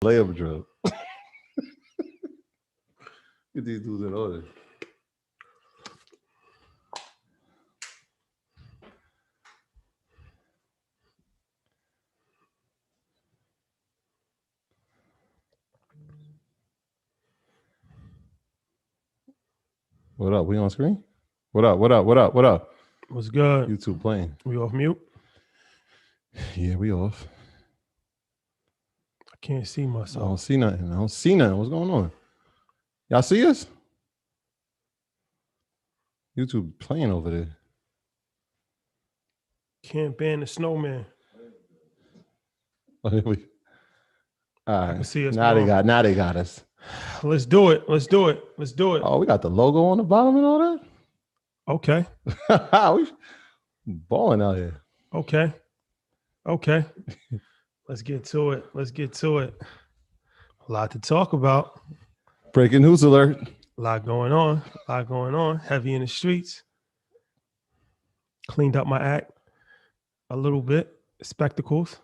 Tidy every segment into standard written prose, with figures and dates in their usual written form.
layup drill. Get these dudes in order. What up? We on screen? What up? What up? What up? What up? What's good? YouTube playing. We off mute? Yeah, we off. I can't see myself. I don't see nothing. What's going on? Y'all see us? YouTube playing over there. Can't ban the snowman. Oh, all right. See us now they got us. Let's do it. Oh, we got the logo on the bottom and all that? Okay. We balling out here. Okay. Let's get to it. A lot to talk about. Breaking news alert. A lot going on. Heavy in the streets. Cleaned up my act a little bit. Spectacles.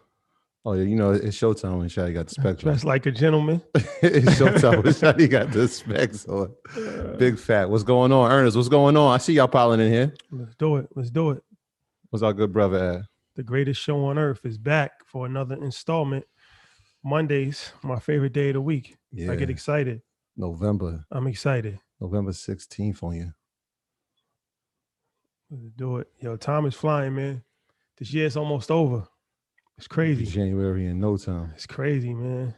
Oh, yeah, you know, it's showtime when Shady got the specs on. Dressed like a gentleman. It's showtime when Shady got the specs on. Big fat. What's going on? Ernest, what's going on? I see y'all piling in here. Let's do it. What's our good brother at? The greatest show on earth is back for another installment. Mondays, my favorite day of the week. Yeah. I get excited. November. I'm excited. November 16th on you. Let's do it. Yo, time is flying, man. This year's almost over. It's crazy. January in no time. It's crazy, man.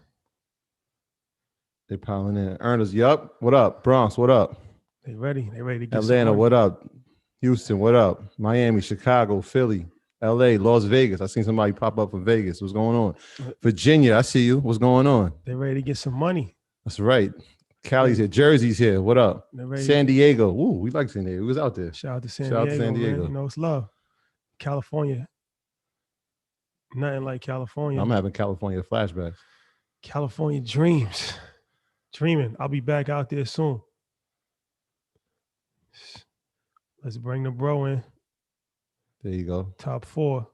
They piling in. Ernest, yup. What up? Bronx, what up? They ready to get Atlanta, what up? Houston, what up? Miami, Chicago, Philly, LA, Las Vegas. I seen somebody pop up from Vegas. What's going on? Virginia, I see you. What's going on? They ready to get some money. That's right. Cali's here. Jersey's here. What up? San Diego. Ooh, we like San Diego. We was out there. Shout out to San Diego. Man. You know, it's love. California. Nothing like California. I'm having California flashbacks. California dreams. Dreaming. I'll be back out there soon. Let's bring the bro in. There you go. Top 4.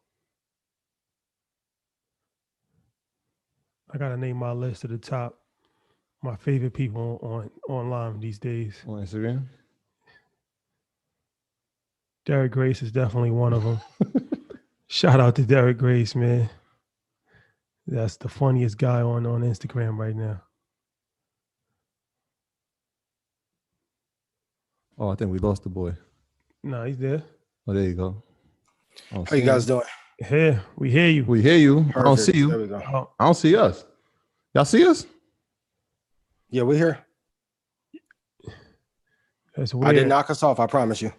I gotta name my list of the top. My favorite people online these days. On Instagram? Derek Grace is definitely one of them. Shout out to Derek Grace, man. That's the funniest guy on Instagram right now. Oh, I think we lost the boy. No, he's there. Oh, there you go. How you guys doing? Here, we hear you. We hear you. Perfect. I don't see you. There we go. I don't see us. Y'all see us? Yeah, we're here. That's weird. I didn't knock us off, I promise you.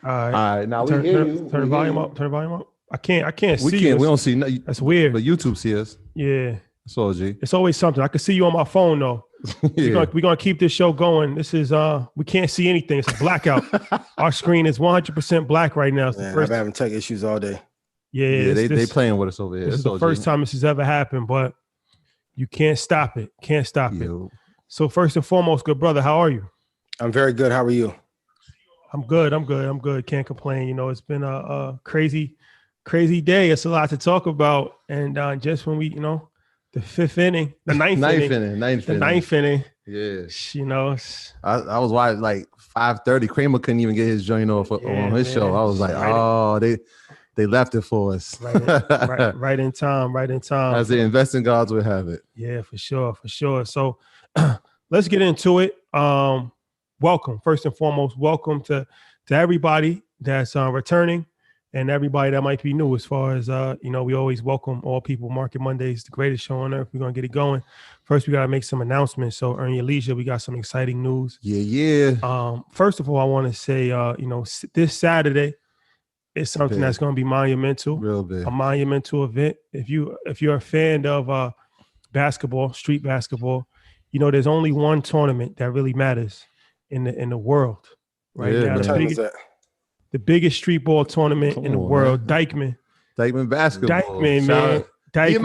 All right. Now we hear you. Turn the volume up. I can't see you. We don't see nothing. That's weird. But YouTube see us. Yeah. That's all, G. It's always something. I can see you on my phone though. Yeah. We're gonna keep this show going. This is we can't see anything. It's a blackout. Our screen is 100% black right now. It's Man, I've been having tech issues all day. Yeah, they playing with us over here. This is the first time this has ever happened, but you can't stop it. Can't stop it. So first and foremost, good brother, how are you? I'm very good. How are you? I'm good. Can't complain. You know, it's been a crazy day. It's a lot to talk about. And just when we, you know, the ninth inning. Yeah. You know, I was watching like 5:30. Kramer couldn't even get his joint off on his show. I was like, they left it for us. right in time. As the investing gods would have it. Yeah, for sure. So let's get into it. Welcome, first and foremost, welcome to everybody that's returning and everybody that might be new. As far as you know, we always welcome all people. Market Mondays, the greatest show on earth. We're gonna get it going. First, we gotta make some announcements. So earn your leisure. We got some exciting news. Yeah. First of all, I want to say, you know, this Saturday is something that's gonna be monumental. Real big. A monumental event. If you're a fan of basketball, street basketball, you know, there's only one tournament that really matters in the world right now. The biggest street ball tournament in the world, man. Dykeman basketball. Dykeman, man. Team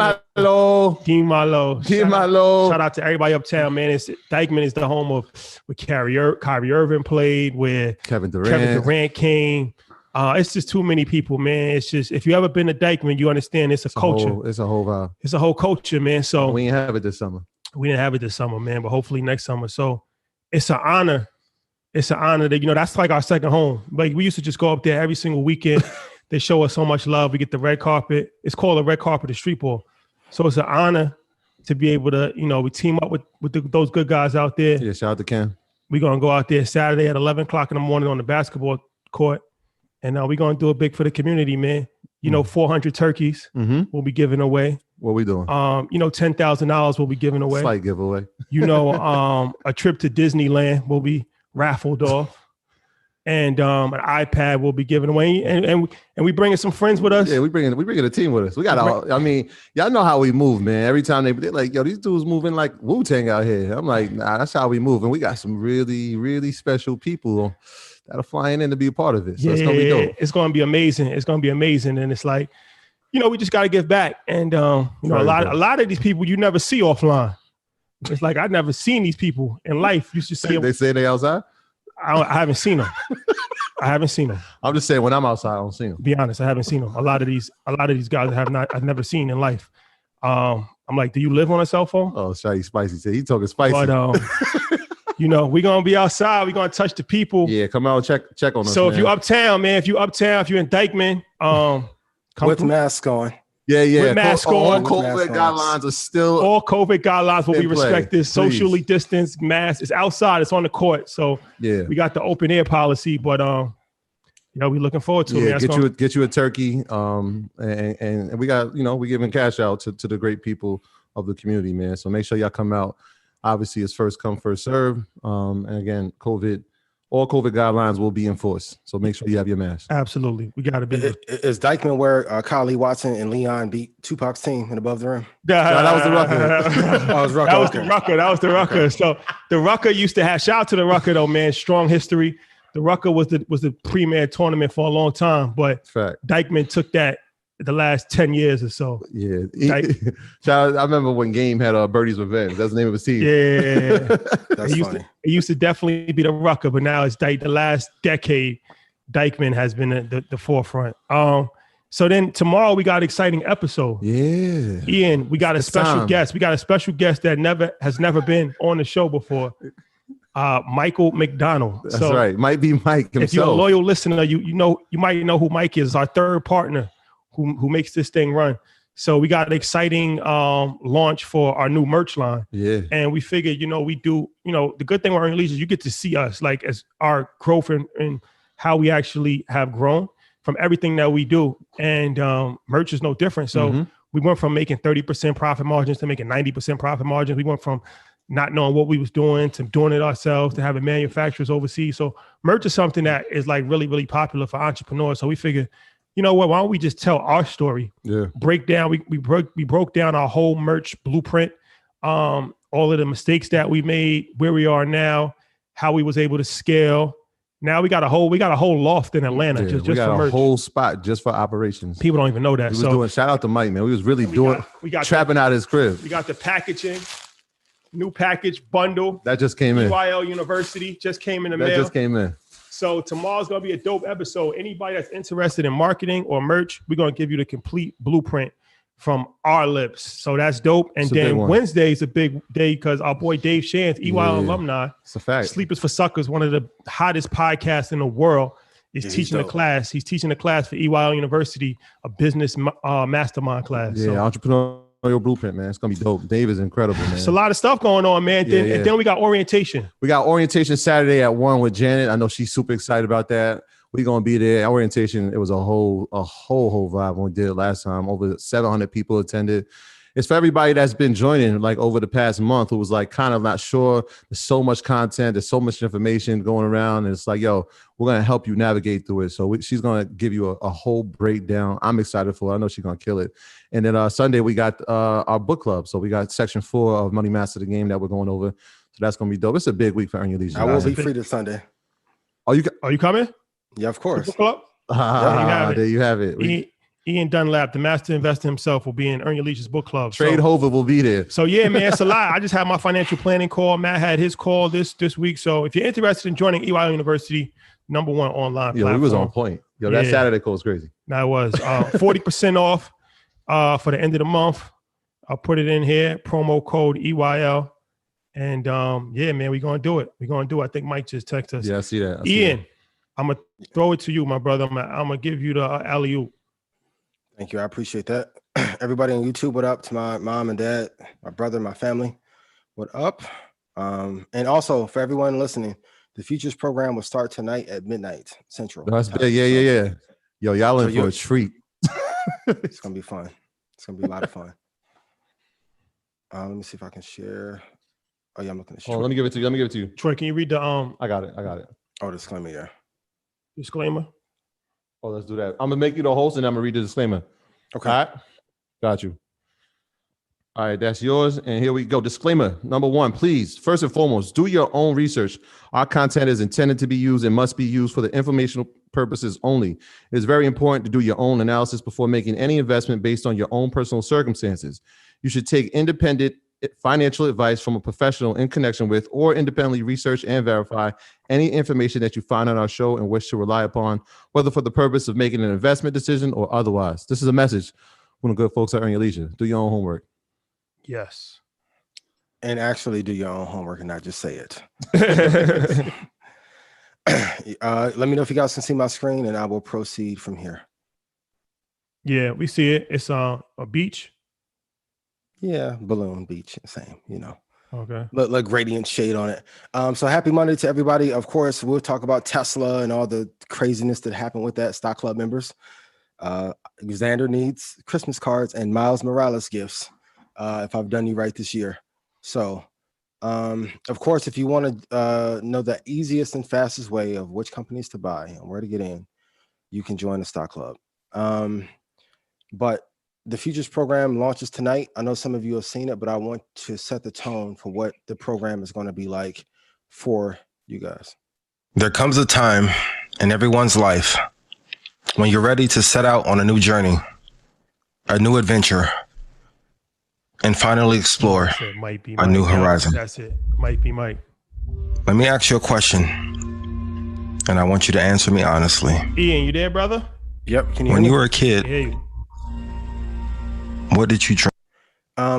Malo. Shout out to everybody uptown, man. Dykeman is the home of where Kyrie Irving played, where Kevin Durant came. It's just too many people, man. It's just, if you ever been to Dykeman, you understand it's a culture. It's a whole vibe. It's a whole culture, man. So we ain't have it this summer. We didn't have it this summer, man, but hopefully next summer. So it's an honor. It's an honor that, that's like our second home. Like we used to just go up there every single weekend. They show us so much love. We get the red carpet. It's called a red carpet of street ball. So it's an honor to be able to, we team up with those good guys out there. Yeah, shout out to Ken. We're going to go out there Saturday at 11 o'clock in the morning on the basketball court. And we're going to do it big for the community, man. 400 turkeys we'll be giving away. What we doing? $10,000 we'll be giving away. Slight giveaway. A trip to Disneyland will be raffled off. And an iPad will be given away, and we bringing some friends with us. Yeah, we bringing a team with us. We got y'all know how we move, man. Every time they're like, yo, these dudes moving like Wu-Tang out here. I'm like, nah, that's how we move, and we got some really, really special people that are flying in to be a part of it. So it's gonna be dope. It's gonna be amazing. It's gonna be amazing, and it's like, we just gotta give back, and a lot of these people you never see offline. It's like I've never seen these people in life. You should see them. They say they outside. I haven't seen them. I'm just saying when I'm outside, I don't see them. Be honest, I haven't seen them. A lot of these guys I've never seen in life. I'm like, do you live on a cell phone? Oh, Shaggy Spicy said he talking spicy. But we're gonna be outside. We're gonna touch the people. Yeah, come out and check on us. So if you uptown, man, if you're in Dykeman, come with mask on. Yeah. With mask all on. COVID guidelines are still. All COVID guidelines will be respected. Please. Socially distanced, mask. It's outside. It's on the court. So yeah, we got the open air policy, but we looking forward to it. Yeah, get you a turkey. And we got we giving cash out to the great people of the community, man. So make sure y'all come out. Obviously, it's first come, first serve. And again, all COVID guidelines will be enforced. So make sure you have your mask. Absolutely. We got to be. Is Dykeman where Kylie Watson and Leon beat Tupac's team in Above the Rim? No, that was the Rucker. That was the Rucker. Okay. So the Rucker used to have, shout out to the Rucker though, man. Strong history. The Rucker was the premier tournament for a long time, but Dykeman took that the last 10 years or so. Yeah. I remember when Game had Birdie's Revenge. That's the name of his team. Yeah. That's funny. It used to definitely be the Rucker, but now it's the last decade, Dykeman has been the forefront. So then tomorrow we got an exciting episode. Yeah. Ian, we got a special guest. We got a special guest that has never been on the show before. Michael McDonald. That's right. Might be Mike himself. If you're a loyal listener, you might know who Mike is. Our third partner who makes this thing run. So we got an exciting launch for our new merch line. Yeah. And we figured, we do, the good thing with Earning Leisure, you get to see us like as our growth and how we actually have grown from everything that we do. And merch is no different. So we went from making 30% profit margins to making 90% profit margins. We went from not knowing what we was doing to doing it ourselves to having manufacturers overseas. So merch is something that is like really, really popular for entrepreneurs. So we figured, you know what? Why don't we just tell our story? Yeah. Break down. We broke down our whole merch blueprint, all of the mistakes that we made, where we are now, how we was able to scale. Now we got a whole loft in Atlanta. Yeah, just we got for a merch. whole spot just for operations. People don't even know that. We was doing, shout out to Mike, man. We was really trapping out his crib. We got the packaging, new package bundle. That just came in. EYL University just came in the mail. That just came in. So tomorrow's going to be a dope episode. Anybody that's interested in marketing or merch, we're going to give you the complete blueprint from our lips. So that's dope. And then Wednesday is a big day because our boy Dave Shands, EYL alumni, it's a fact. Sleepers for Suckers, one of the hottest podcasts in the world, is teaching the class. He's teaching the class for EYL University, a business mastermind class. Yeah, so, entrepreneurial blueprint, man. It's going to be dope. Dave is incredible, man. It's a lot of stuff going on, man. And then we got orientation. We got orientation Saturday at 1 with Janet. I know she's super excited about that. We're going to be there. Orientation, it was a whole vibe when we did it last time. Over 700 people attended. It's for everybody that's been joining like over the past month who was like kind of not sure. There's so much content. There's so much information going around. And it's like, yo, we're going to help you navigate through it. So she's going to give you a whole breakdown. I'm excited for it. I know she's going to kill it. And then Sunday, we got our book club. So we got section 4 of Money Master the Game that we're going over. So that's going to be dope. It's a big week for Earn Your Leisure. I will be free this Sunday. Are you coming? Yeah, of course. Book club? There you have it. Ian Dunlap, the master investor himself, will be in Earn Your Leisure's book club. Trade Hover will be there. So yeah, man, it's a lot. I just had my financial planning call. Matt had his call this week. So if you're interested in joining EYL University, #1 online platform. He was on point. That Saturday call was crazy. That was 40% off for the end of the month. I'll put it in here. Promo code EYL. And yeah, man, we're gonna do it. We're gonna do it. I think Mike just texted us. Yeah, I see that. I see Ian, that. I'm gonna throw it to you, my brother. I'm gonna give you the alley-oop. Thank you. I appreciate that. Everybody on YouTube, what up? To my mom and dad, my brother, my family, what up? And also for everyone listening, the Futures program will start tonight at midnight Central. That's time. big. Yeah. Yo, y'all in for a treat. It's gonna be fun. It's gonna be a lot of fun. Let me see if I can share. Oh yeah, I'm looking at. Oh, let me give it to you. Troy, can you read the I got it. Oh, disclaimer, yeah. disclaimer? Oh, let's do that. I'm gonna make you the host, and I'm gonna read the disclaimer. Okay. All right. Got you. All right, that's yours. And here we go. Disclaimer number 1, please, first and foremost, do your own research. Our content is intended to be used and must be used for the informational purposes only. It is very important to do your own analysis before making any investment based on your own personal circumstances. You should take independent financial advice from a professional in connection with, or independently research and verify any information that you find on our show and wish to rely upon, whether for the purpose of making an investment decision or otherwise. This is a message from the good folks at Earn Your Leisure. Do your own homework. Yes. And actually do your own homework and not just say it. Let me know if you guys can see my screen and I will proceed from here. Yeah, we see it. It's a beach. Yeah, balloon beach, same, Okay. Look, gradient shade on it. So happy Monday to everybody. Of course, we'll talk about Tesla and all the craziness that happened with that. Stock Club members. Xander needs Christmas cards and Miles Morales gifts. If I've done you right this year. So, of course, if you want to know the easiest and fastest way of which companies to buy and where to get in, you can join the Stock Club. But the Futures program launches tonight. I know some of you have seen it, but I want to set the tone for what the program is going to be like for you guys. There comes a time in everyone's life when you're ready to set out on a new journey, a new adventure, and finally explore a new horizon. That's it. Might be Mike. Let me ask you a question, and I want you to answer me honestly. Ian, you there, brother? Yep. Can you hear me? When you were a kid, Hey. what did you try?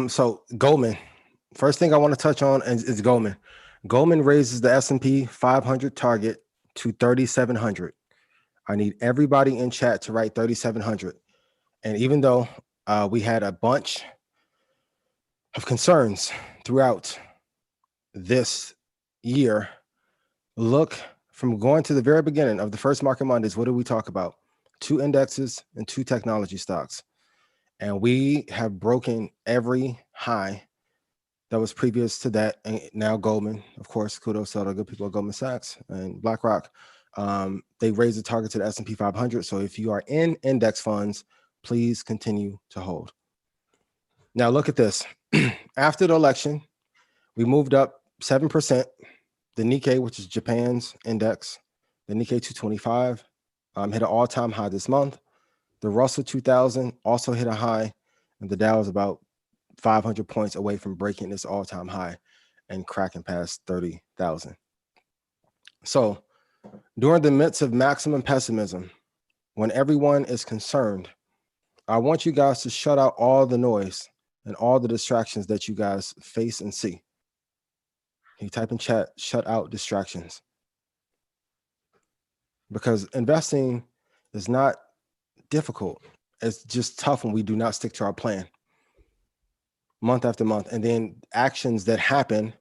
So Goldman. First thing I want to touch on is Goldman. Goldman raises the S&P 500 target to 3,700. I need everybody in chat to write 3,700. And even though we had a bunch of concerns throughout this year, look, from going to the very beginning of the first Market Mondays, what did we talk about? 2 indexes and 2 technology stocks. And we have broken every high that was previous to that. And now Goldman, of course, kudos to all the good people at Goldman Sachs and BlackRock. They raised the target to the S&P 500. So if you are in index funds, please continue to hold. Now look at this. After the election, we moved up 7%. The Nikkei, which is Japan's index, the Nikkei 225, hit an all-time high this month. The Russell 2000 also hit a high, and the Dow is about 500 points away from breaking its all-time high and cracking past 30,000. So during the midst of maximum pessimism, when everyone is concerned, I want you guys to shut out all the noise and all the distractions that you guys face and see. Can you type in chat, shut out distractions? Because investing is not difficult. It's just tough when we do not stick to our plan month after month. And then actions that happen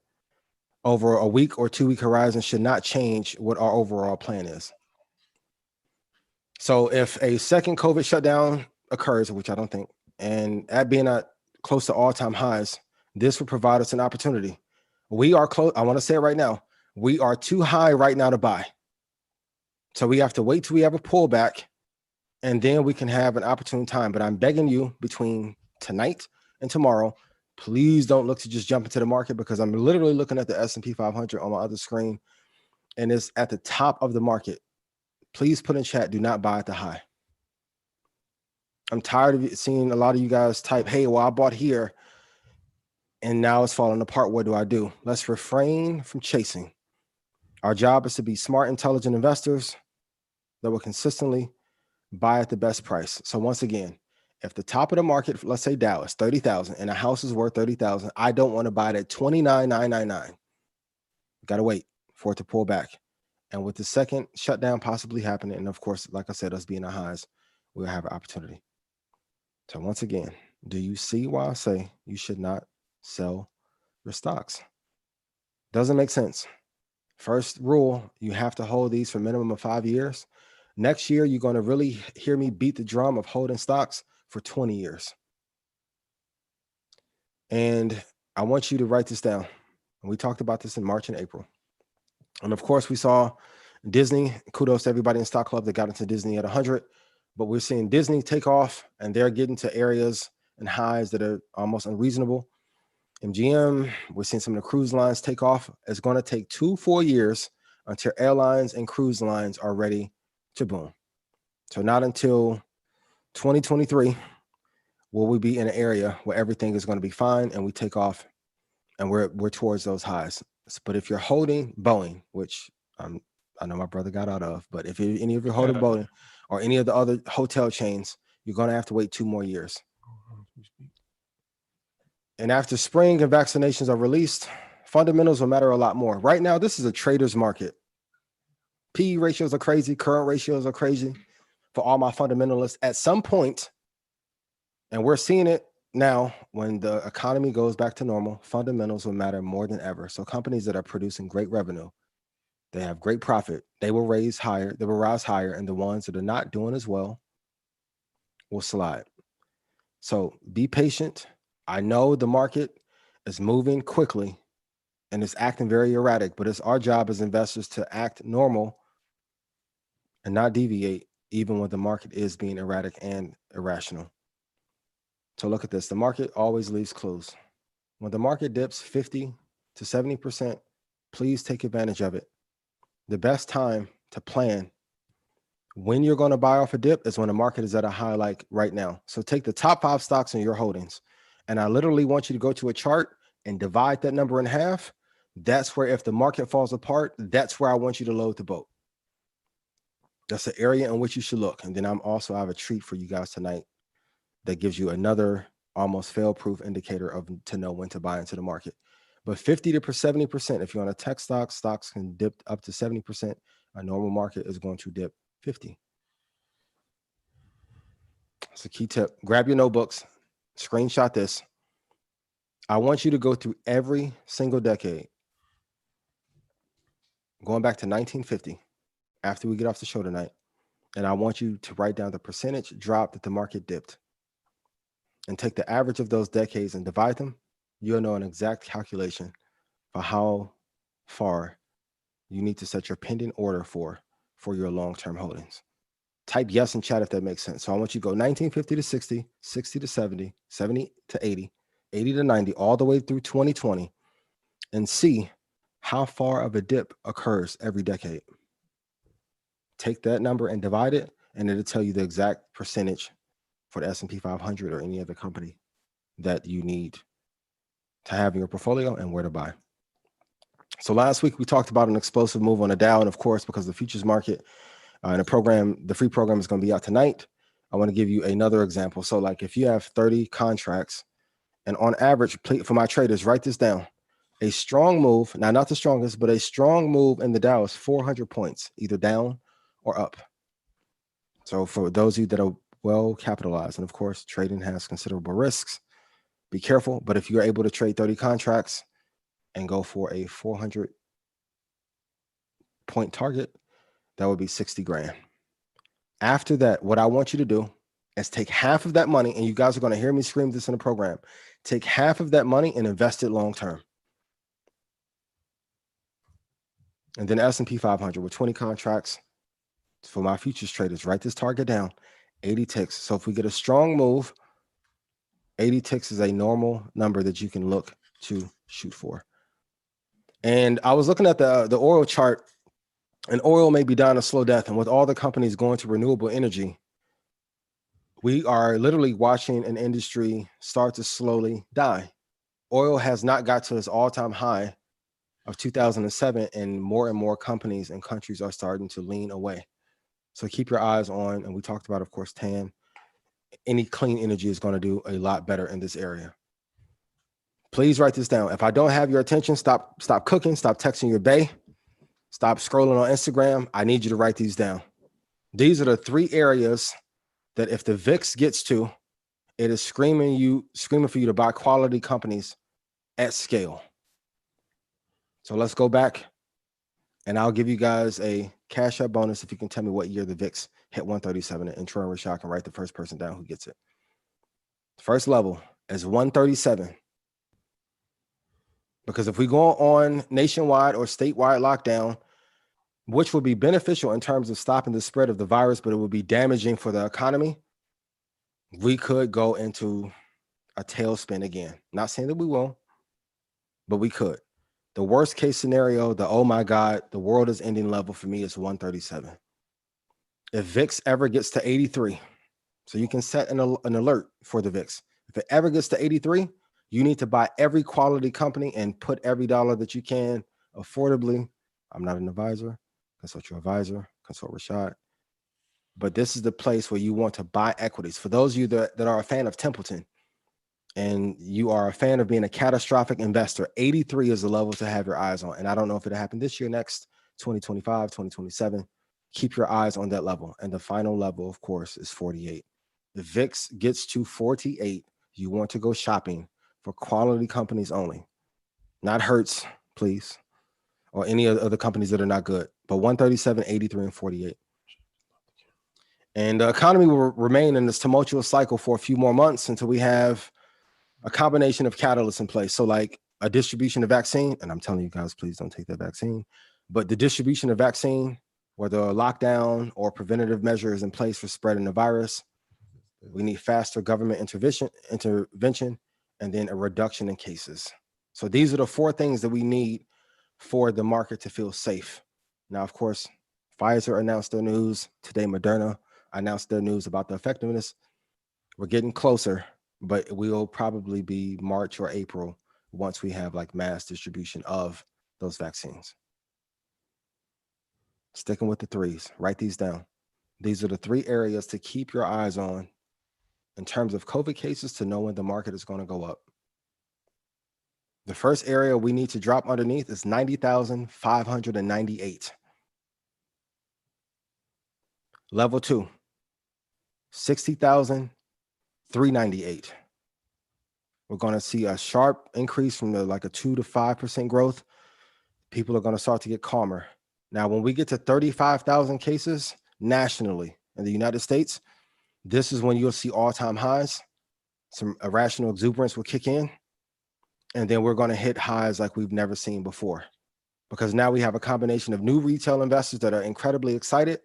over a week or 2 week horizon should not change what our overall plan is. So if a second COVID shutdown occurs, which I don't think, and at being at close to all-time highs, this will provide us an opportunity. We are close. I want to say it right now. We are too high right now to buy. So we have to wait till we have a pullback, and then we can have an opportune time. But I'm begging you, between tonight and tomorrow, please don't look to just jump into the market, because I'm literally looking at the S&P 500 on my other screen, and it's at the top of the market. Please put in chat, do not buy at the high. I'm tired of seeing a lot of you guys type, hey, well, I bought here and now it's falling apart. What do I do? Let's refrain from chasing. Our job is to be smart, intelligent investors that will consistently buy at the best price. So once again, If the top of the market, let's say Dow is 30,000 and a house is worth 30,000, I don't want to buy it at 29,999. Got to wait for it to pull back. And with the second shutdown possibly happening, and of course, like I said, us being the highs, we'll have an opportunity. So once again, do you see why I say you should not sell your stocks? Doesn't make sense. First rule, you have to hold these for a minimum of 5 years. Next year, you're going to really hear me beat the drum of holding stocks for 20 years. And I want you to write this down. And we talked about this in March and April. And of course, we saw Disney. Kudos to everybody in Stock Club that got into Disney at 100. But we're seeing Disney take off, and they're getting to areas and highs that are almost unreasonable. MGM, we're seeing some of the cruise lines take off. It's going to take 2-4 years until airlines and cruise lines are ready to boom. So not until 2023 will we be in an area where everything is going to be fine and we take off and we're towards those highs. But if you're holding Boeing, which I know my brother got out of, but if any of you holding Boeing or any of the other hotel chains, you're going to have to wait 2 more years. And after spring and vaccinations are released, fundamentals will matter a lot more. Right now, this is a trader's market. PE ratios are crazy. Current ratios are crazy for all my fundamentalists. At some point, and we're seeing it now, when the economy goes back to normal, fundamentals will matter more than ever. So companies that are producing great revenue, they have great profit, they will rise higher, and the ones that are not doing as well will slide. So be patient. I know the market is moving quickly and it's acting very erratic, but it's our job as investors to act normal and not deviate, even when the market is being erratic and irrational. So look at this. The market always leaves clues. When the market dips 50 to 70%, please take advantage of it. The best time to plan when you're going to buy off a dip is when the market is at a high like right now. So take the top 5 stocks in your holdings. And I literally want you to go to a chart and divide that number in half. That's where, if the market falls apart, that's where I want you to load the boat. That's the area in which you should look. And then I have a treat for you guys tonight that gives you another almost fail-proof indicator to know when to buy into the market. But 50 to 70%, if you're on a tech stock, stocks can dip up to 70%. A normal market is going to dip 50. That's a key tip. Grab your notebooks, screenshot this. I want you to go through every single decade, going back to 1950, after we get off the show tonight. And I want you to write down the percentage drop that the market dipped and take the average of those decades and divide them. You'll know an exact calculation for how far you need to set your pending order for your long-term holdings. Type yes in chat if that makes sense. So I want you to go 1950 to 60, 60 to 70, 70 to 80, 80 to 90, all the way through 2020, and see how far of a dip occurs every decade. Take that number and divide it, and it'll tell you the exact percentage for the S&P 500 or any other company that you need to have in your portfolio and where to buy. So last week we talked about an explosive move on the Dow, and of course, because the futures market and the free program is going to be out tonight, I want to give you another example. So like if you have 30 contracts, and on average, for my traders, write this down. A strong move, now not the strongest, but a strong move in the Dow is 400 points, either down or up. So for those of you that are well capitalized, and of course, trading has considerable risks, be careful. But if you're able to trade 30 contracts and go for a 400 point target, that would be 60 grand. After that, what I want you to do is take half of that money, and you guys are going to hear me scream this in the program. Take half of that money and invest it long term. And then S&P 500 with 20 contracts. For my futures traders, write this target down, 80 ticks. So if we get a strong move, 80 ticks is a normal number that you can look to shoot for. And I was looking at the oil chart, and oil may be down a slow death. And with all the companies going to renewable energy, we are literally watching an industry start to slowly die. Oil has not got to its all-time high of 2007, and more companies and countries are starting to lean away. So keep your eyes on, and we talked about, of course, TAN any clean energy is going to do a lot better in this area. Please write this down. If I don't have your attention, stop cooking, stop texting your bae, stop scrolling on Instagram. I need you to write these down. These are the 3 areas that if the VIX gets to, it is screaming for you to buy quality companies at scale. So let's go back, and I'll give you guys a cash out bonus if you can tell me what year the VIX hit 137, and Troy and Rashad can write the first person down who gets it. First level is 137. Because if we go on nationwide or statewide lockdown, which would be beneficial in terms of stopping the spread of the virus, but it would be damaging for the economy, we could go into a tailspin again. Not saying that we will, but we could. The worst case scenario, the oh my God, the world is ending level for me is 137. If VIX ever gets to 83, so you can set an alert for the VIX. If it ever gets to 83, you need to buy every quality company and put every dollar that you can affordably. I'm not an advisor. Consult your advisor. Consult Rashad. But this is the place where you want to buy equities. For those of you that are a fan of Templeton and you are a fan of being a catastrophic investor, 83 is the level to have your eyes on. And I don't know if it'll happen this year, next, 2025, 2027. Keep your eyes on that level. And the final level, of course, is 48. The VIX gets to 48. You want to go shopping for quality companies only. Not Hertz, please, or any other companies that are not good. But 137, 83, and 48. And the economy will remain in this tumultuous cycle for a few more months until we have a combination of catalysts in place. So like a distribution of vaccine, and I'm telling you guys, please don't take that vaccine, but the distribution of vaccine, whether a lockdown or preventative measures in place for spreading the virus, we need faster government intervention, and then a reduction in cases. So these are the 4 things that we need for the market to feel safe. Now, of course, Pfizer announced their news today. Moderna announced their news about the effectiveness. We're getting closer, but it will probably be March or April once we have like mass distribution of those vaccines. Sticking with the 3s, write these down. These are the 3 areas to keep your eyes on in terms of COVID cases to know when the market is going to go up. The first area we need to drop underneath is 90,598. Level 2, 60,398. We're going to see a sharp increase from a 2 to 5% growth. People are going to start to get calmer. Now, when we get to 35,000 cases nationally in the United States, this is when you'll see all-time highs. Some irrational exuberance will kick in. And then we're going to hit highs like we've never seen before. Because now we have a combination of new retail investors that are incredibly excited,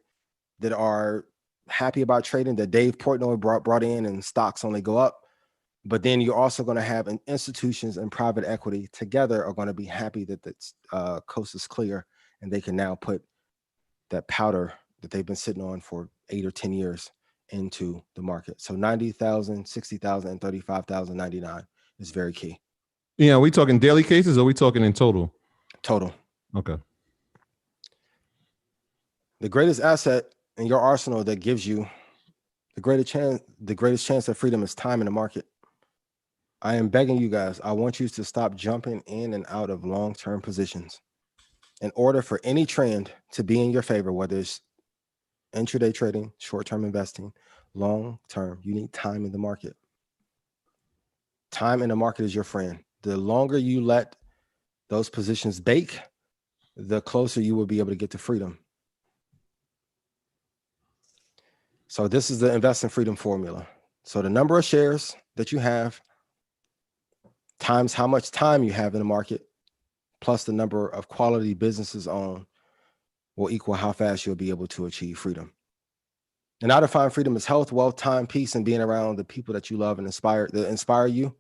that are happy about trading, that Dave Portnoy brought in, and stocks only go up. But then you're also going to have institutions and private equity together are going to be happy that the coast is clear and they can now put that powder that they've been sitting on for 8 or 10 years into the market. So 90,000, 60,000, and 35,099 is very key. Yeah, are we talking daily cases or are we talking in total? Total. Okay. The greatest asset in your arsenal that gives you the greatest chance of freedom is time in the market. I am begging you guys, I want you to stop jumping in and out of long-term positions. In order for any trend to be in your favor, whether it's intraday trading, short-term investing, long-term, you need time in the market. Time in the market is your friend. The longer you let those positions bake, the closer you will be able to get to freedom. So this is the invest in freedom formula. So the number of shares that you have times how much time you have in the market, plus the number of quality businesses owned, will equal how fast you'll be able to achieve freedom. And I define freedom as health, wealth, time, peace, and being around the people that you love and inspire you,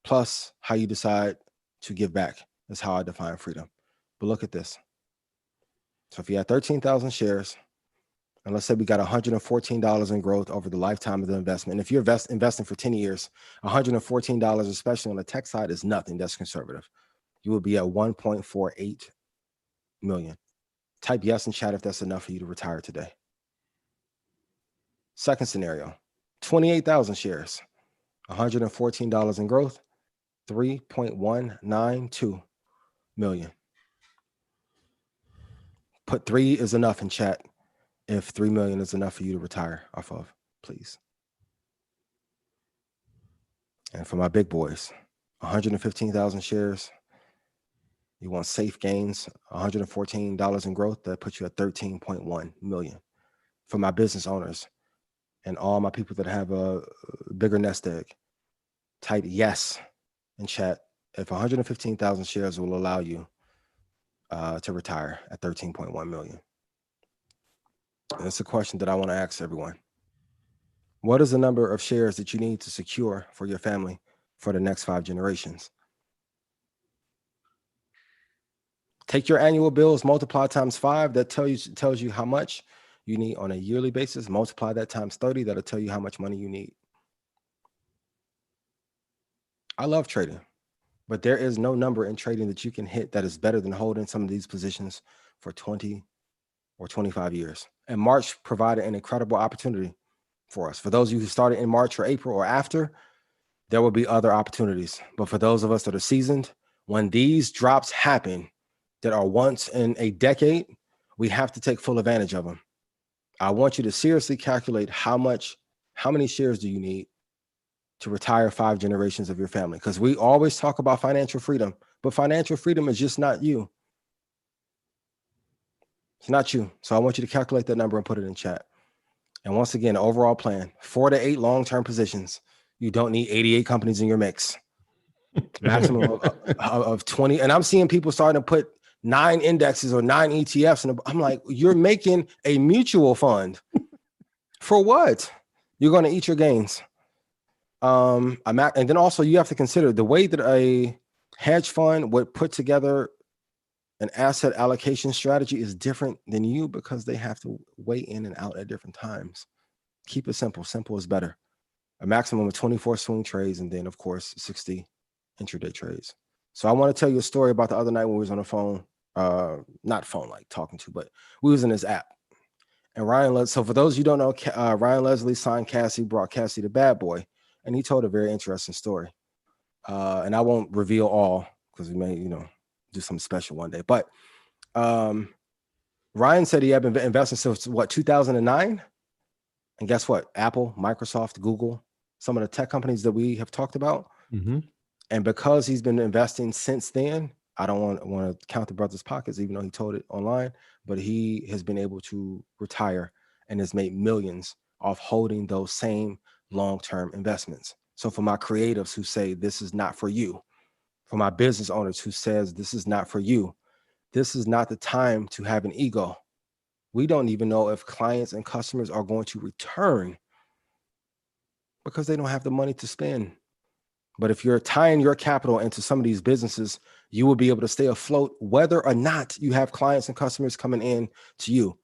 plus how you decide to give back is how I define freedom. But look at this. So if you had 13,000 shares, and let's say we got $114 in growth over the lifetime of the investment. And if you're investing for 10 years, $114, especially on the tech side, is nothing. That's conservative. You will be at 1.48 million. Type yes in chat if that's enough for you to retire today. Second scenario, 28,000 shares, $114 in growth, 3.192 million. Put 3 is enough in chat if 3 million is enough for you to retire off of, please. And for my big boys, 115,000 shares. You want safe gains, $114 in growth. That puts you at 13.1 million. For my business owners and all my people that have a bigger nest egg, type yes in chat if 115,000 shares will allow you to retire at 13.1 million. And it's a question that I want to ask everyone. What is the number of shares that you need to secure for your family for the next 5 generations? Take your annual bills, multiply times 5. That tells you how much you need on a yearly basis. Multiply that times 30. That'll tell you how much money you need. I love trading, but there is no number in trading that you can hit that is better than holding some of these positions for 20 or 25 years. And March provided an incredible opportunity for us. For those of you who started in March or April or after, there will be other opportunities. But for those of us that are seasoned, when these drops happen that are once in a decade, we have to take full advantage of them. I want you to seriously calculate how many shares do you need to retire 5 generations of your family? Because we always talk about financial freedom, but financial freedom is just not you. It's not you. So I want you to calculate that number and put it in chat. And once again, overall plan, 4 to 8 long-term positions. You don't need 88 companies in your mix. Maximum of 20. And I'm seeing people starting to put 9 indexes or 9 ETFs. And I'm like, you're making a mutual fund. For what? You're going to eat your gains. And then also you have to consider the way that a hedge fund would put together an asset allocation strategy is different than you because they have to weigh in and out at different times. Keep it simple. Simple is better. A maximum of 24 swing trades, and then of course 60 intraday trades. So I want to tell you a story about the other night when we was on the phone, not phone like talking to, but we was in this app. And so for those you don't know, Ryan Leslie signed Cassie, brought Cassie the bad boy, and he told a very interesting story. And I won't reveal all because we may, do something special one day. But Ryan said he had been investing since 2009. And guess what? Apple, Microsoft, Google, some of the tech companies that we have talked about. Mm-hmm. And because he's been investing since then, I don't want to count the brother's pockets, even though he told it online, but he has been able to retire and has made millions off holding those same long-term investments. So for my creatives who say this is not for you, for my business owners who says this is not for you, this is not the time to have an ego. We don't even know if clients and customers are going to return because they don't have the money to spend. But if you're tying your capital into some of these businesses, you will be able to stay afloat whether or not you have clients and customers coming in to you.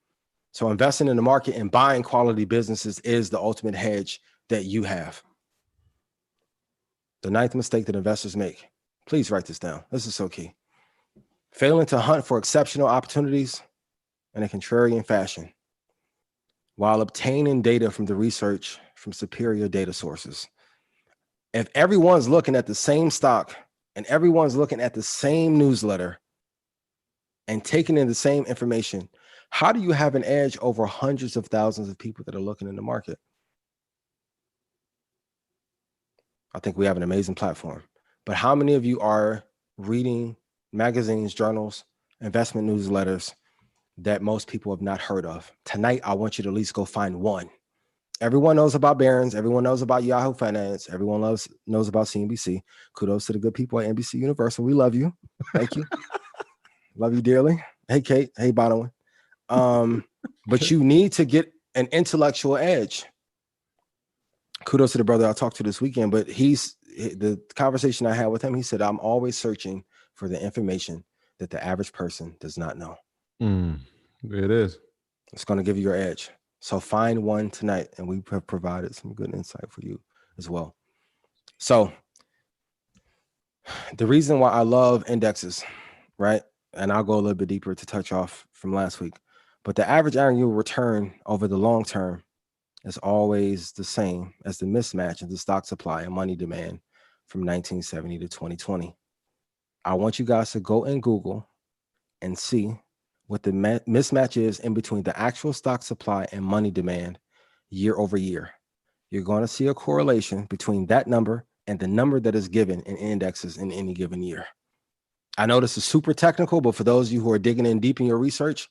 So investing in the market and buying quality businesses is the ultimate hedge that you have. The 9th mistake that investors make. Please write this down. This is so key. Failing to hunt for exceptional opportunities in a contrarian fashion while obtaining data from the research from superior data sources. If everyone's looking at the same stock and everyone's looking at the same newsletter and taking in the same information, how do you have an edge over hundreds of thousands of people that are looking in the market? I think we have an amazing platform. But how many of you are reading magazines, journals, investment newsletters that most people have not heard of? Tonight, I want you to at least go find one. Everyone knows about Barron's. Everyone knows about Yahoo Finance. Everyone knows about CNBC. Kudos to the good people at NBC Universal. We love you. Thank you. Love you dearly. Hey, Kate. Hey, Bonawyn. But you need to get an intellectual edge. Kudos to the brother I talked to this weekend, but the conversation I had with him, he said, I'm always searching for the information that the average person does not know. It is. It's going to give you your edge. So find one tonight, and we have provided some good insight for you as well. So the reason why I love indexes, right? And I'll go a little bit deeper to touch off from last week, but the average annual return over the long term is always the same as the mismatch in the stock supply and money demand from 1970 to 2020. I want you guys to go and Google and see what the mismatch is in between the actual stock supply and money demand year over year. You're going to see a correlation between that number and the number that is given in indexes in any given year. I know this is super technical, but for those of you who are digging in deep in your research,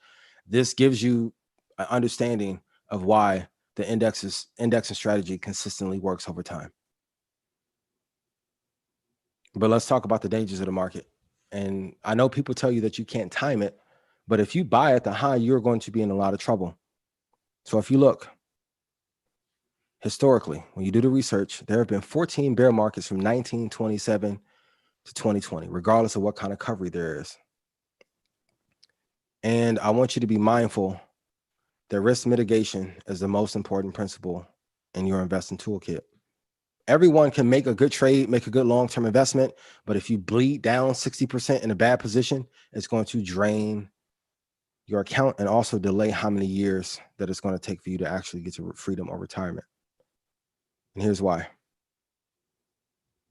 this gives you an understanding of why the indexing strategy consistently works over time. But let's talk about the dangers of the market. And I know people tell you that you can't time it, but if you buy at the high, you're going to be in a lot of trouble. So if you look historically, when you do the research, there have been 14 bear markets from 1927 to 2020, regardless of what kind of recovery there is. And I want you to be mindful that risk mitigation is the most important principle in your investing toolkit. Everyone can make a good trade, make a good long-term investment, but if you bleed down 60% in a bad position, it's going to drain your account and also delay how many years that it's going to take for you to actually get to freedom or retirement. And here's why.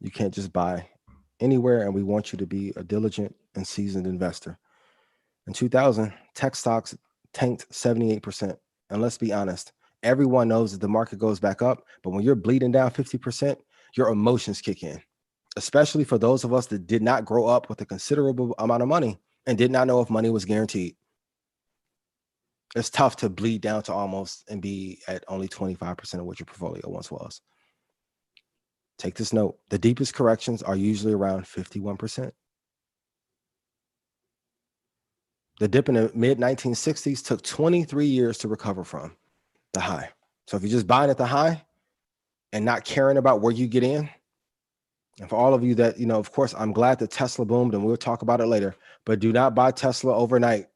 You can't just buy anywhere, and we want you to be a diligent and seasoned investor. In 2000, tech stocks tanked 78%. And let's be honest, everyone knows that the market goes back up, but when you're bleeding down 50%, your emotions kick in, especially for those of us that did not grow up with a considerable amount of money and did not know if money was guaranteed. It's tough to bleed down to almost and be at only 25% of what your portfolio once was. Take this note. The deepest corrections are usually around 51%. The dip in the mid-1960s took 23 years to recover from the high. So if you're just buying at the high and not caring about where you get in, and for all of you that, of course, I'm glad that Tesla boomed, and we'll talk about it later, but do not buy Tesla overnight,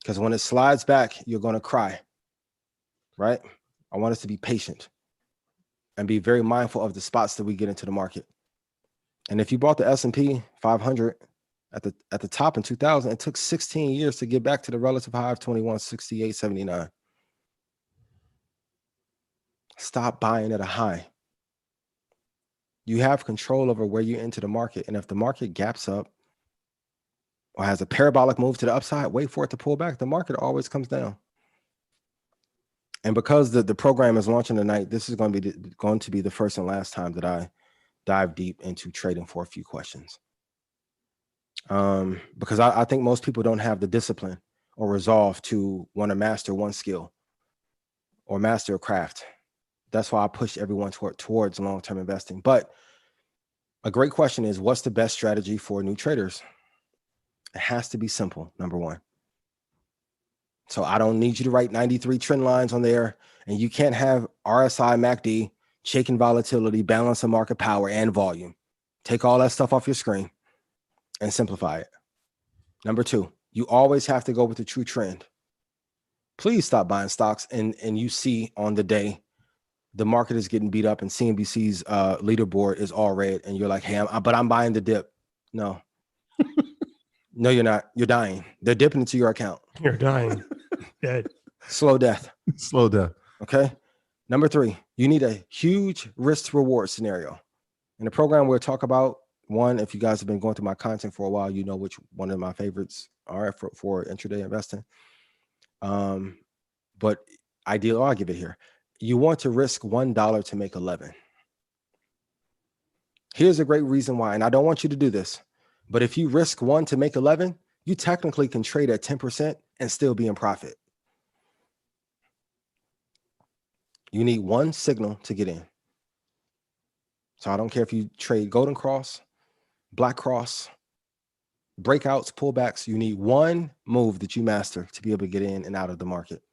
because when it slides back, you're going to cry, right? I want us to be patient and be very mindful of the spots that we get into the market. And if you bought the S&P 500 at the top in 2000, it took 16 years to get back to the relative high of 2168.79. Stop buying at a high. You have control over where you enter the market. And if the market gaps up or has a parabolic move to the upside, wait for it to pull back. The market always comes down. And because the program is launching tonight, this is going to be the first and last time that I dive deep into trading for a few questions. Because I think most people don't have the discipline or resolve to want to master one skill or master a craft. That's why I push everyone towards long-term investing. But a great question is, what's the best strategy for new traders? It has to be simple, number one. So I don't need you to write 93 trend lines on there, and you can't have RSI, MACD, shaking volatility, balance of market power, and volume. Take all that stuff off your screen and simplify it. Number two, you always have to go with the true trend. Please stop buying stocks and you see on the day the market is getting beat up and CNBC's leaderboard is all red, and you're like, hey, but I'm buying the dip. No. No, you're not. You're dying. They're dipping into your account. You're dying. Dead. Slow death. Slow down. Okay. Number three, you need a huge risk reward scenario. In the program, we'll talk about one. If you guys have been going through my content for a while, you know which one of my favorites are for intraday investing. But ideally, I'll give it here. You want to risk $1 to make 11. Here's a great reason why, and I don't want you to do this, but if you risk 1 to make 11, you technically can trade at 10% and still be in profit. You need one signal to get in. So I don't care if you trade Golden Cross, Black Cross, breakouts, pullbacks. You need one move that you master to be able to get in and out of the market.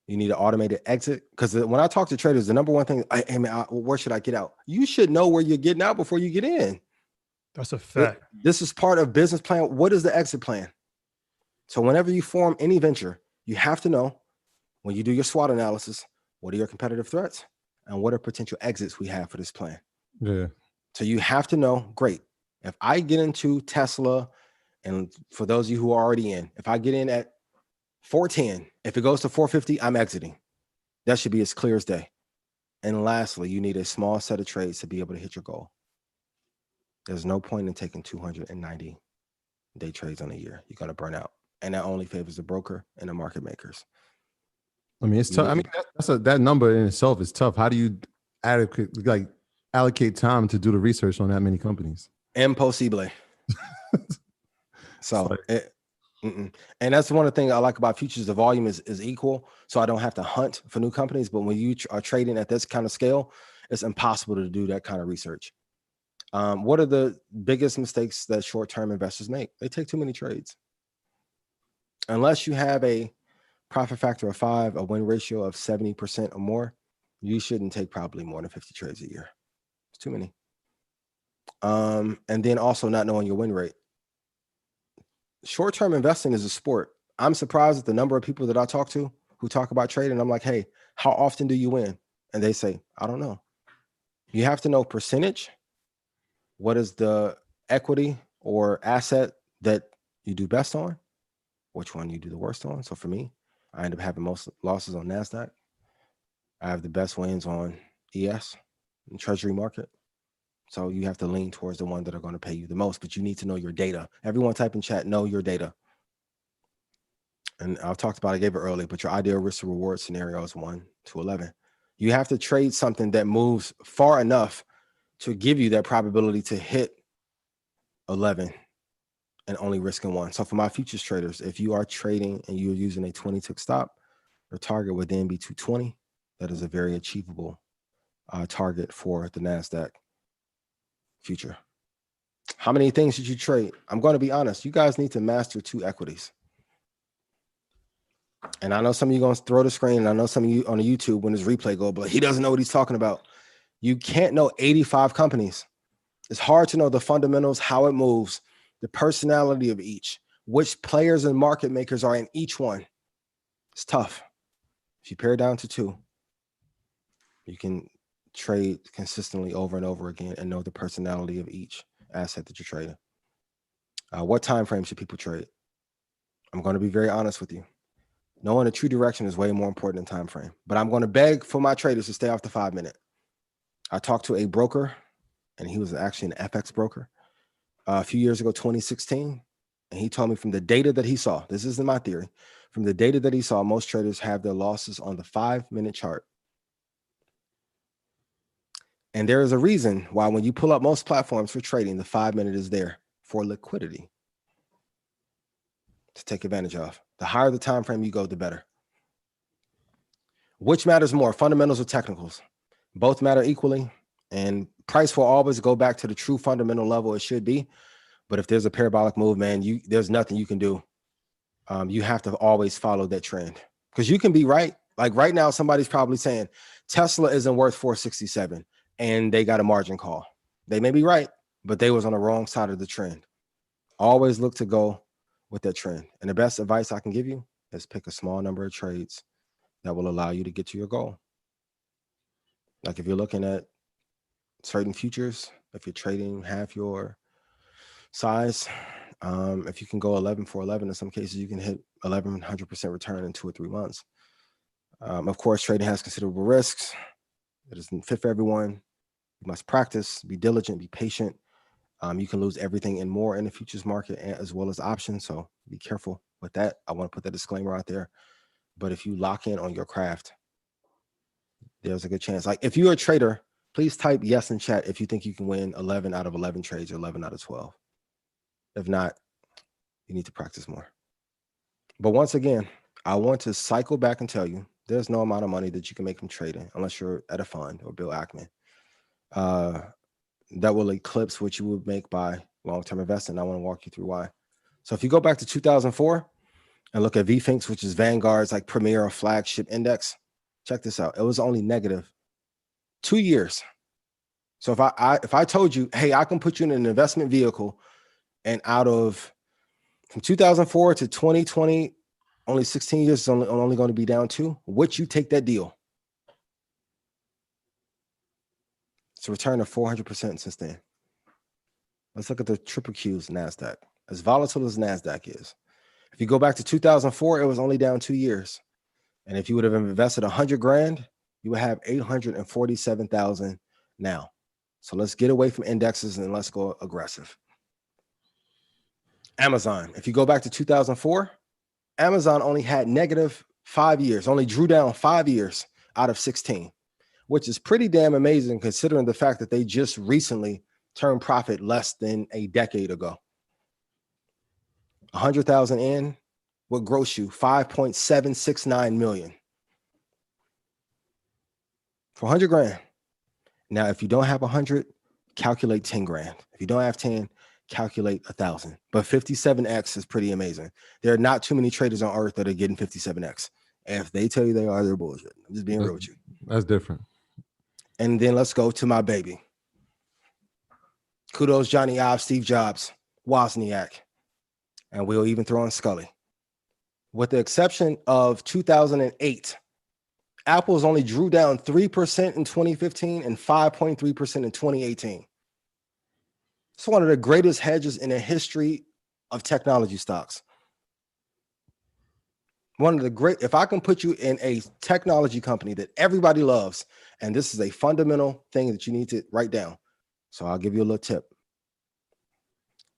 You need an automated exit, because when I talk to traders, the number one thing, hey man, where should I get out? You should know where you're getting out before you get in. That's a fact. This is part of business plan. What is the exit plan? So whenever you form any venture, you have to know, when you do your SWOT analysis, what are your competitive threats and what are potential exits we have for this plan? Yeah. So you have to know, great, if I get into Tesla, and for those of you who are already in, if I get in at 410, if it goes to 450, I'm exiting. That should be as clear as day. And lastly, you need a small set of trades to be able to hit your goal. There's no point in taking 290 day trades on a year. You're going to burn out. And that only favors the broker and the market makers. I mean, it's tough. I mean, that number in itself is tough. How do you allocate time to do the research on that many companies? Impossible. So, and that's one of the things I like about futures. The volume is equal, so I don't have to hunt for new companies. But when you are trading at this kind of scale, it's impossible to do that kind of research. What are the biggest mistakes that short-term investors make? They take too many trades. Unless you have a profit factor of 5, a win ratio of 70% or more, you shouldn't take probably more than 50 trades a year. It's too many. And then also not knowing your win rate. Short-term investing is a sport. I'm surprised at the number of people that I talk to who talk about trading. I'm like, hey, how often do you win? And they say, I don't know. You have to know percentage. What is the equity or asset that you do best on? Which one you do the worst on? So for me, I end up having most losses on NASDAQ. I have the best wins on ES, and Treasury market. So you have to lean towards the one that are going to pay you the most, but you need to know your data. Everyone type in chat, know your data. And I've talked about, I gave it earlier, but your ideal risk to reward scenario is 1 to 11. You have to trade something that moves far enough to give you that probability to hit 11 and only risking 1. So for my futures traders, if you are trading and you're using a 20-tick stop, your target would then be 220. That is a very achievable target for the NASDAQ future. How many things should you trade? I'm going to be honest. You guys need to master 2 equities. And I know some of you are going to throw the screen, and I know some of you on the YouTube when this replay go, but he doesn't know what he's talking about. You can't know 85 companies. It's hard to know the fundamentals, how it moves, the personality of each, which players and market makers are in each one. It's tough. If you pare down to 2, you can trade consistently over and over again and know the personality of each asset that you're trading. What time frame should people trade? I'm going to be very honest with you. Knowing the true direction is way more important than time frame. But I'm going to beg for my traders to stay off the 5-minute. I talked to a broker, and he was actually an FX broker a few years ago, 2016. And he told me from the data that he saw, this isn't my theory, from the data that he saw, most traders have their losses on the 5-minute chart. And there is a reason why when you pull up most platforms for trading, the 5-minute is there for liquidity to take advantage of. The higher the time frame you go, the better. Which matters more, fundamentals or technicals? Both matter equally, and price will always go back to the true fundamental level it should be. But if there's a parabolic move, man, there's nothing you can do. You have to always follow that trend, because you can be right. Like right now, somebody's probably saying Tesla isn't worth 467 and they got a margin call. They may be right, but they was on the wrong side of the trend. Always look to go with that trend. And the best advice I can give you is pick a small number of trades that will allow you to get to your goal. Like if you're looking at certain futures, if you're trading half your size, if you can go 11 for 11, in some cases you can hit 1,100% return in 2 or 3 months. Of course, trading has considerable risks. It doesn't fit for everyone. You must practice, be diligent, be patient. You can lose everything and more in the futures market as well as options. So be careful with that. I want to put that disclaimer out there. But if you lock in on your craft, there's a good chance. Like if you're a trader, please type yes in chat if you think you can win 11 out of 11 trades or 11 out of 12. If not, you need to practice more. But once again, I want to cycle back and tell you, there's no amount of money that you can make from trading unless you're at a fund or Bill Ackman that will eclipse what you would make by long-term investing. I want to walk you through why. So if you go back to 2004 and look at VFINX, which is Vanguard's like premier or flagship index, check this out. It was only negative 2 years. So if I told you, hey, I can put you in an investment vehicle, and from 2004 to 2020, only 16 years is only going to be down 2, would you take that deal? It's a return of 400% since then. Let's look at the triple Q's NASDAQ. As volatile as NASDAQ is, if you go back to 2004, it was only down 2 years. And if you would have invested 100 grand, you would have 847,000 now. So let's get away from indexes and let's go aggressive. Amazon. If you go back to 2004, Amazon only had negative 5 years, only drew down 5 years out of 16, which is pretty damn amazing considering the fact that they just recently turned profit less than a decade ago. 100,000 in would gross you 5.769 million for 100 grand. Now, if you don't have 100, calculate 10 grand. If you don't have 10, calculate 1,000. But 57x is pretty amazing. There are not too many traders on earth that are getting 57x. And if they tell you they are, they're bullshit. I'm just being real with you. That's different. And then let's go to my baby. Kudos, Johnny Ive, Steve Jobs, Wozniak, and we'll even throw in Scully. With the exception of 2008, Apple's only drew down 3% in 2015 and 5.3% in 2018. It's one of the greatest hedges in the history of technology stocks. One of the great, if I can put you in a technology company that everybody loves, and this is a fundamental thing that you need to write down. So I'll give you a little tip.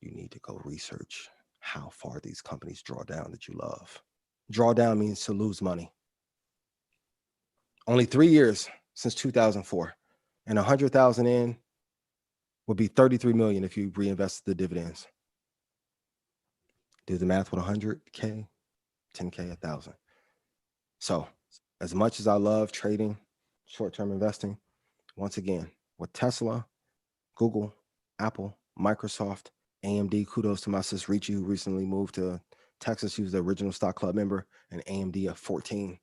You need to go research how far these companies draw down that you love. Draw down means to lose money. Only 3 years since 2004, and 100,000 in would be 33 million if you reinvest the dividends. Do the math with 100K, 10K, 1,000. So as much as I love trading, short-term investing, once again, with Tesla, Google, Apple, Microsoft, AMD, kudos to my sis Richie, who recently moved to Texas. She was the original stock club member, and AMD at 14.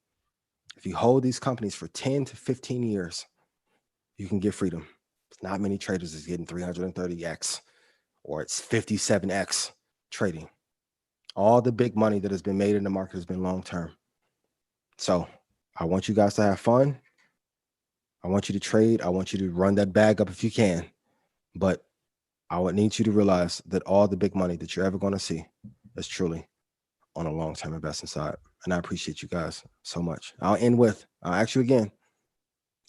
If you hold these companies for 10 to 15 years, you can get freedom. It's not many traders is getting 330x or it's 57x trading. All the big money that has been made in the market has been long-term. So I want you guys to have fun. I want you to trade. I want you to run that bag up if you can. But I would need you to realize that all the big money that you're ever going to see is truly on a long-term investing side. And I appreciate you guys so much. I'll ask you again.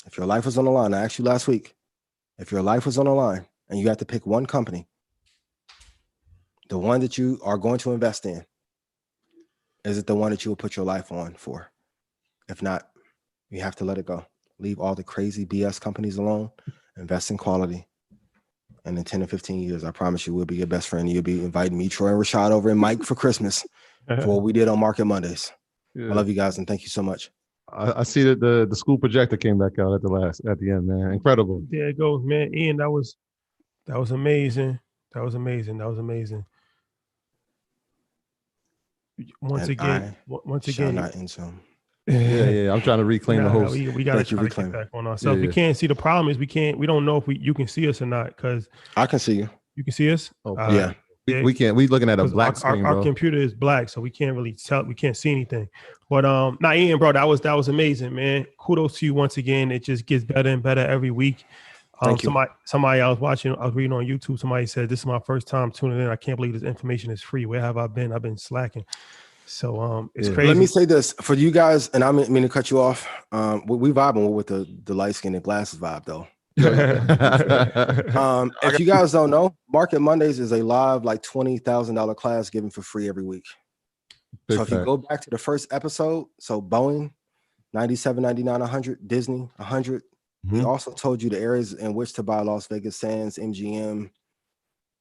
If your life was on the line, I asked you last week, if your life was on the line and you had to pick one company, the one that you are going to invest in, is it the one that you will put your life on for? If not, you have to let it go. Leave all the crazy BS companies alone, invest in quality. And in 10 to 15 years, I promise you, we'll be your best friend. You'll be inviting me, Troy, and Rashad over and Mike for Christmas for what we did on Market Mondays. Yeah. I love you guys, and thank you so much. I see that the school projector came back out at the end, man. Incredible. There it goes, man. Ian, that was amazing. That was amazing. Once again, not in some. Yeah. I'm trying to reclaim the host. We got to get back on ourselves. Yeah. We can't see. The problem is we don't know if you can see us or not, because I can see you. You can see us? Oh, yeah. We can't. We looking at a black screen, our computer is black, so we can't really tell. We can't see anything. But Ian, bro, that was amazing, man. Kudos to you once again. It just gets better and better every week. Thank you. Somebody I was reading on YouTube. Somebody said, "This is my first time tuning in. I can't believe this information is free. Where have I been? I've been slacking." So it's crazy. Let me say this for you guys, and I mean to cut you off. We vibing with the light skin and glasses vibe though. If you guys don't know, Market Mondays is a live like $20,000 class given for free every week. So if you go back to the first episode, so Boeing 97, 99, 100, Disney 100. We also told you the areas in which to buy Las Vegas Sands, MGM.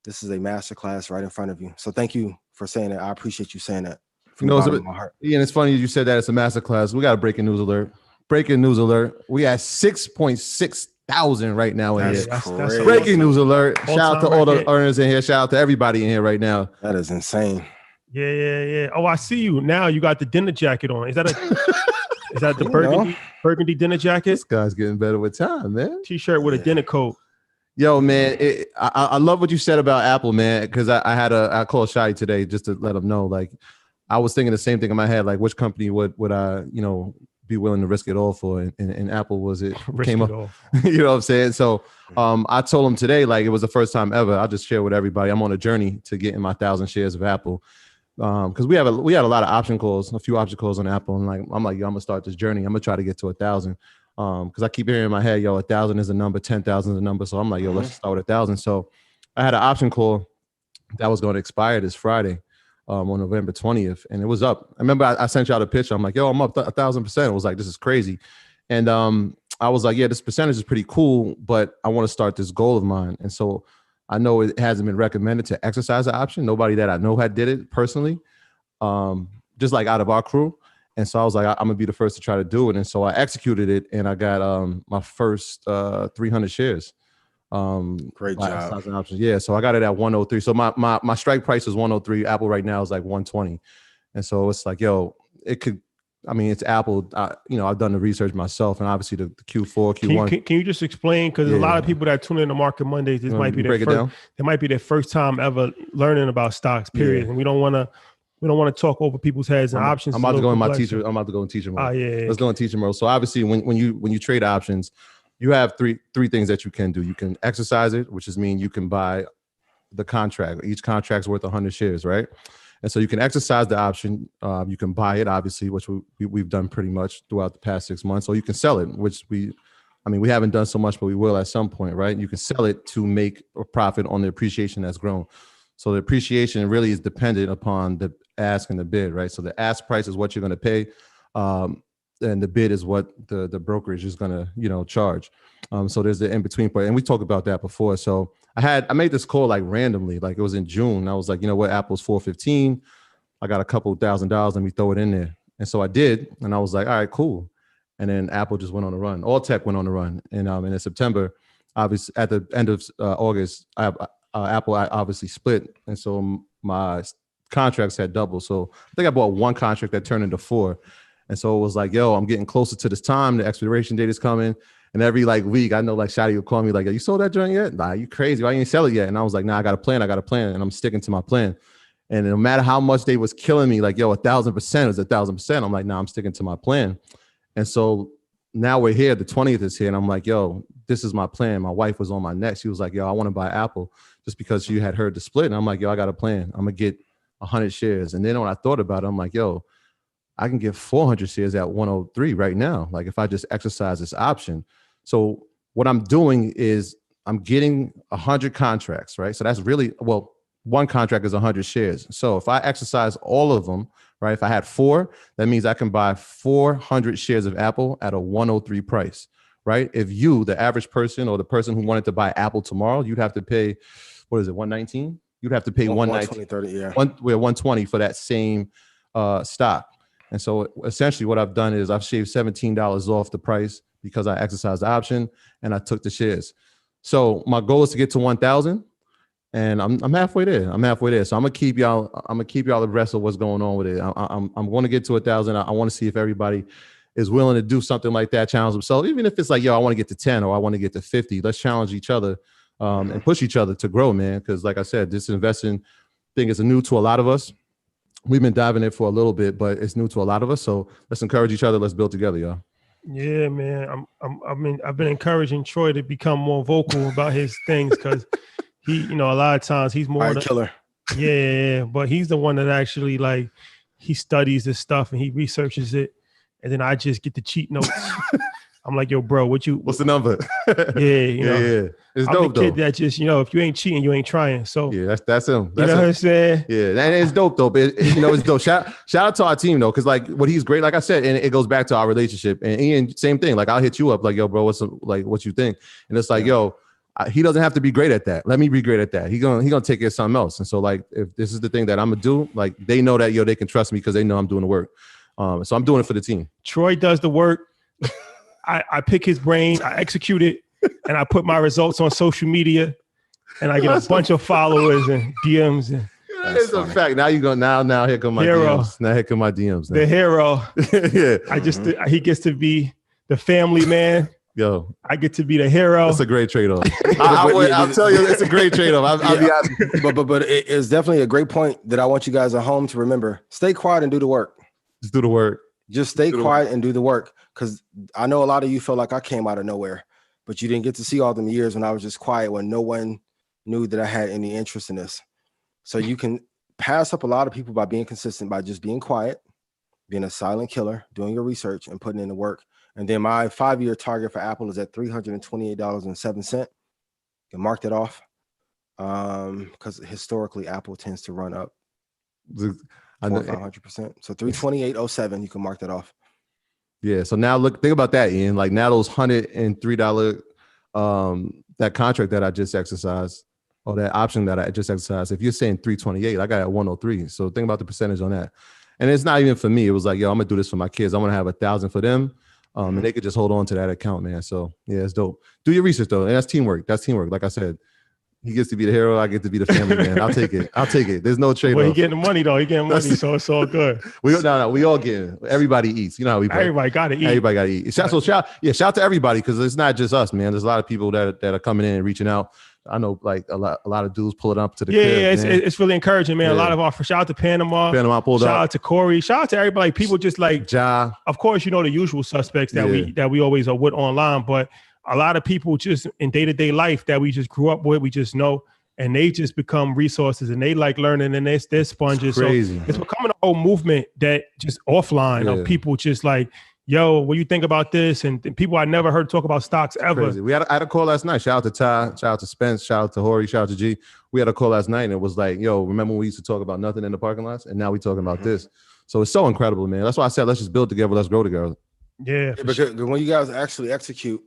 This is a master class right in front of you. So thank you for saying that. I appreciate you saying that. Ian, it's funny you said that it's a master class. We got a breaking news alert. We at 6.6 thousand right now in here. That's breaking news alert. Shout out to all the earners in here. Shout out to everybody in here right now. That is insane. Yeah. Oh, I see you now. You got the dinner jacket on. Is that the burgundy dinner jacket? This guy's getting better with time, man. T-shirt with a dinner coat. Yo, man, I love what you said about Apple, man, because I called Shai today just to let him know. Like, I was thinking the same thing in my head. Like, which company would I, be willing to risk it all for? And Apple was it came up. You know what I'm saying? So I told him today, like, it was the first time ever. I'll just share with everybody. I'm on a journey to getting my 1,000 shares of Apple. because we had a lot of option calls, a few option calls on Apple, and I'm like, yo, I'm gonna start this journey. I'm gonna try to get to 1,000. Because I keep hearing in my head, yo, 1,000 is a number, 10,000 is a number. So I'm like, yo, let's start with 1,000. So I had an option call that was going to expire this Friday, on November 20th, and it was up. I remember I sent you out a picture. I'm like, yo, I'm up 1,000%. It was like, this is crazy. And I was like, yeah, this percentage is pretty cool, but I want to start this goal of mine. And so I know it hasn't been recommended to exercise the option. Nobody that I know had did it personally, just like out of our crew. And so I was like, I'm gonna be the first to try to do it. And so I executed it, and I got my first 300 shares. Great job. Options. Yeah, so I got it at 103. So my strike price is 103. Apple right now is like 120. And so it's like, yo, it could. I mean, it's Apple. I've done the research myself, and obviously the Q4, Q1. Can you just explain? Because a lot of people that tune in to Market Mondays, this might be their first time ever learning about stocks. Period. And we don't want to talk over people's heads and options. I'm about to go in my teacher. I'm about to go in teacher mode. Let's go in teacher mode. So obviously, when you trade options, you have three things that you can do. You can exercise it, which is mean you can buy the contract. Each contract's worth 100 shares, right? And so you can exercise the option. You can buy it, obviously, which we've done pretty much throughout the past 6 months. Or you can sell it, which we haven't done so much, but we will at some point, right? You can sell it to make a profit on the appreciation that's grown. So the appreciation really is dependent upon the ask and the bid, right? So the ask price is what you're going to pay, and the bid is what the brokerage is going to charge. So there's the in between part, and we talked about that before. So I made this call like randomly, like it was in June. I was like, you know what, Apple's 415. I got a couple $1,000. Let me throw it in there. And so I did, and I was like, all right, cool. And then Apple just went on a run. All tech went on a run. And in September, obviously at the end of August, Apple obviously split, and so my contracts had doubled. So I think I bought one contract that turned into 4. And so it was like, yo, I'm getting closer to this time. The expiration date is coming. And every week, I know Shadi would call me like, you sold that joint yet? Nah, you crazy. Why you ain't sell it yet? And I was like, nah, I got a plan. And I'm sticking to my plan. And no matter how much they was killing me, like, yo, 1,000% is 1,000%. I'm like, nah, I'm sticking to my plan. And so now we're here. The 20th is here. And I'm like, yo, this is my plan. My wife was on my neck. She was like, yo, I want to buy Apple just because she had heard the split. And I'm like, yo, I got a plan. I'm going to get 100 shares. And then when I thought about it, I'm like, yo, I can get 400 shares at 103 right now. Like if I just exercise this option. So what I'm doing is I'm getting 100 contracts, right? So that's really, one contract is 100 shares. So if I exercise all of them, right? If I had 4, that means I can buy 400 shares of Apple at a 103 price, right? If you, the average person or the person who wanted to buy Apple tomorrow, you'd have to pay, what is it, 119? You'd have to pay 119, 30, yeah. 120 for that same stock. And so essentially what I've done is I've shaved $17 off the price because I exercised the option and I took the shares. So my goal is to get to 1,000, and I'm halfway there. So I'm gonna keep y'all abreast of what's going on with it. I'm going to get to 1,000. I want to see if everybody is willing to do something like that, challenge themselves. Even if it's like, yo, I want to get to 10 or I want to get to 50. Let's challenge each other and push each other to grow, man. Because like I said, this investing thing is new to a lot of us. We've been diving in for a little bit, but it's new to a lot of us. So let's encourage each other. Let's build together, y'all. Yeah, man. I've been encouraging Troy to become more vocal about his things because he, a lot of times he's more killer. Yeah, but he's the one that actually he studies this stuff and he researches it, and then I just get the cheat notes. I'm like, yo, bro, what's the number? Yeah. It's I'm dope, the kid though. That just, if you ain't cheating, you ain't trying. So yeah, that's him. That's what I'm saying? Yeah, and it's dope though. But it's dope. Shout out to our team though, because what he's great, like I said, and it goes back to our relationship. And Ian, same thing. Like I'll hit you up, like, yo, bro, what you think? And it's like, yo, he doesn't have to be great at that. Let me be great at that. He gonna take care of something else. And so if this is the thing that I'm gonna do, they know that they can trust me because they know I'm doing the work. So I'm doing it for the team. Troy does the work. I pick his brain, I execute it, and I put my results on social media, and I get a bunch of followers and DMs. And it's a fact. Now you go. Now here come my DMs. Now here come my DMs. The hero. Yeah. He gets to be the family man. Yo, I get to be the hero. That's a great trade-off. I'll tell you, it's a great trade-off. I'll be honest. But it's definitely a great point that I want you guys at home to remember. Stay quiet and do the work. Just do the work. Just stay quiet and do the work. Because I know a lot of you feel like I came out of nowhere, but you didn't get to see all them years when I was just quiet, when no one knew that I had any interest in this. So you can pass up a lot of people by being consistent, by just being quiet, being a silent killer, doing your research and putting in the work. And then my 5-year target for Apple is at $328.07. You can mark that off. Because historically Apple tends to run up 500%. So 328.07, you can mark that off. Yeah. So now think about that, Ian. Like now those $103 that contract that I just exercised, or that option that I just exercised, if you're saying 328, I got at 103. So think about the percentage on that. And it's not even for me. It was like, yo, I'm gonna do this for my kids. I'm gonna have 1,000 for them. And they could just hold on to that account, man. So yeah, it's dope. Do your research though. And that's teamwork. Like I said, he gets to be the hero. I get to be the family man. I'll take it. There's no trade-off. Well, he getting the money though. He getting money, so it's all good. We all get it. Everybody eats. You know how we play. Everybody got to eat. Everybody got to eat. Shout out to everybody, because it's not just us, man. There's a lot of people that are coming in and reaching out. I know like a lot of dudes pulling up to the crib. It's really encouraging, man. Yeah. A lot of our shout out to Panama pulled up. Shout out to Corey. Shout out to everybody. People just like Ja. Of course, you know the usual suspects that we always are with online, but a lot of people just in day-to-day life that we just grew up with, we just know. And they just become resources, and they like learning, and they're sponges. It's crazy. So it's becoming a whole movement that just offline of people just like, yo, what do you think about this? And people I never heard talk about stocks ever. Crazy. I had a call last night. Shout out to Ty, shout out to Spence, shout out to Hori, shout out to G. We had a call last night, and it was like, yo, remember when we used to talk about nothing in the parking lots? And now we talking about this. So it's so incredible, man. That's why I said, let's just build together. Let's grow together. Yeah. Because when you guys actually execute,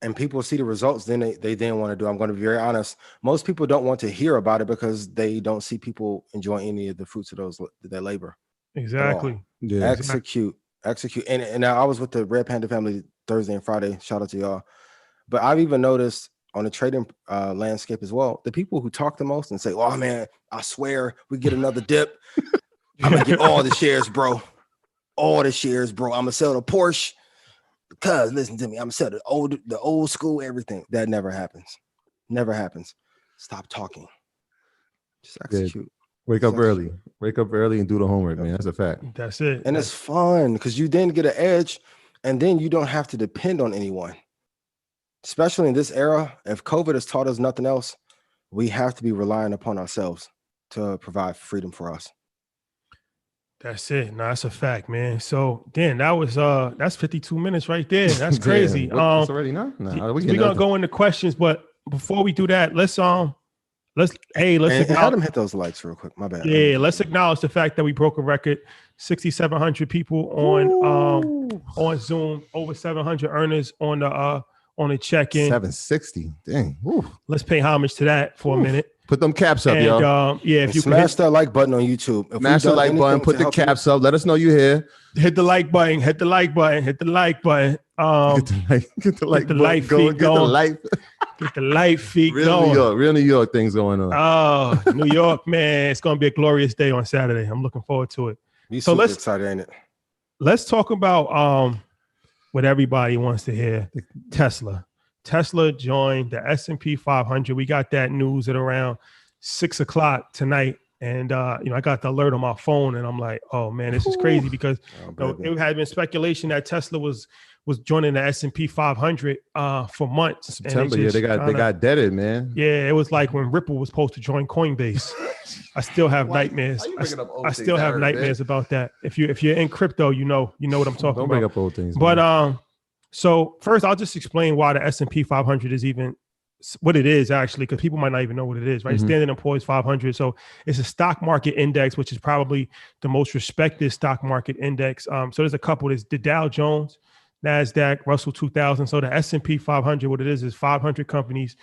and people see the results, then they then want to do. I'm going to be very honest. Most people don't want to hear about it because they don't see people enjoying any of the fruits of their labor. Exactly. Yeah. Execute. And now I was with the Red Panda family Thursday and Friday. Shout out to y'all. But I've even noticed on the trading landscape as well, the people who talk the most and say, "Oh man, I swear we get another dip. I'm gonna get all the shares, bro. All the shares, bro. I'm gonna sell the Porsche." Because listen to me, I'm gonna sell the old school everything. That never happens. Never happens. Stop talking. Just execute. Wake up early and do the homework, man. That's a fact. That's it. And it's fun because you then get an edge, and then you don't have to depend on anyone. Especially in this era, if COVID has taught us nothing else, we have to be relying upon ourselves to provide freedom for us. That's it. No, that's a fact, man. So Dan, that's 52 minutes right there. That's crazy. It's already now. We're gonna go into questions, but before we do that, let's Adam hit those likes real quick. My bad. Yeah, let's acknowledge the fact that we broke a record. 6,700 people on Zoom, over 700 earners on the check-in. 760. Dang. Woo. Let's pay homage to that for a minute. Put them caps up, y'all. If you smash that like button on YouTube. Smash the like button. Put the caps up. Let us know you're here. Hit the like button. Hit the like button. Get the light feet going. Get the light feet going. Real New York things going on. Oh, New York, man. It's going to be a glorious day on Saturday. I'm looking forward to it. So let's excited, ain't it? Let's talk about what everybody wants to hear. Tesla. Tesla joined the S&P 500. We got that news at around 6:00 tonight. And, I got the alert on my phone and I'm like, oh man, this is crazy because it had been speculation that Tesla was joining the S&P 500 for months. September, they got deaded, man. Yeah, it was like when Ripple was supposed to join Coinbase. I still have nightmares. I still have nightmares about that. If you're in crypto, you know what I'm talking about. Don't bring up old things. But so first, I'll just explain why the S&P 500 is even what it is actually, because people might not even know what it is, right? Mm-hmm. Standard & Poor's 500. So it's a stock market index, which is probably the most respected stock market index. So there's a couple. There's the Dow Jones, NASDAQ, Russell 2000. So the S&P 500, what it is 500 companies.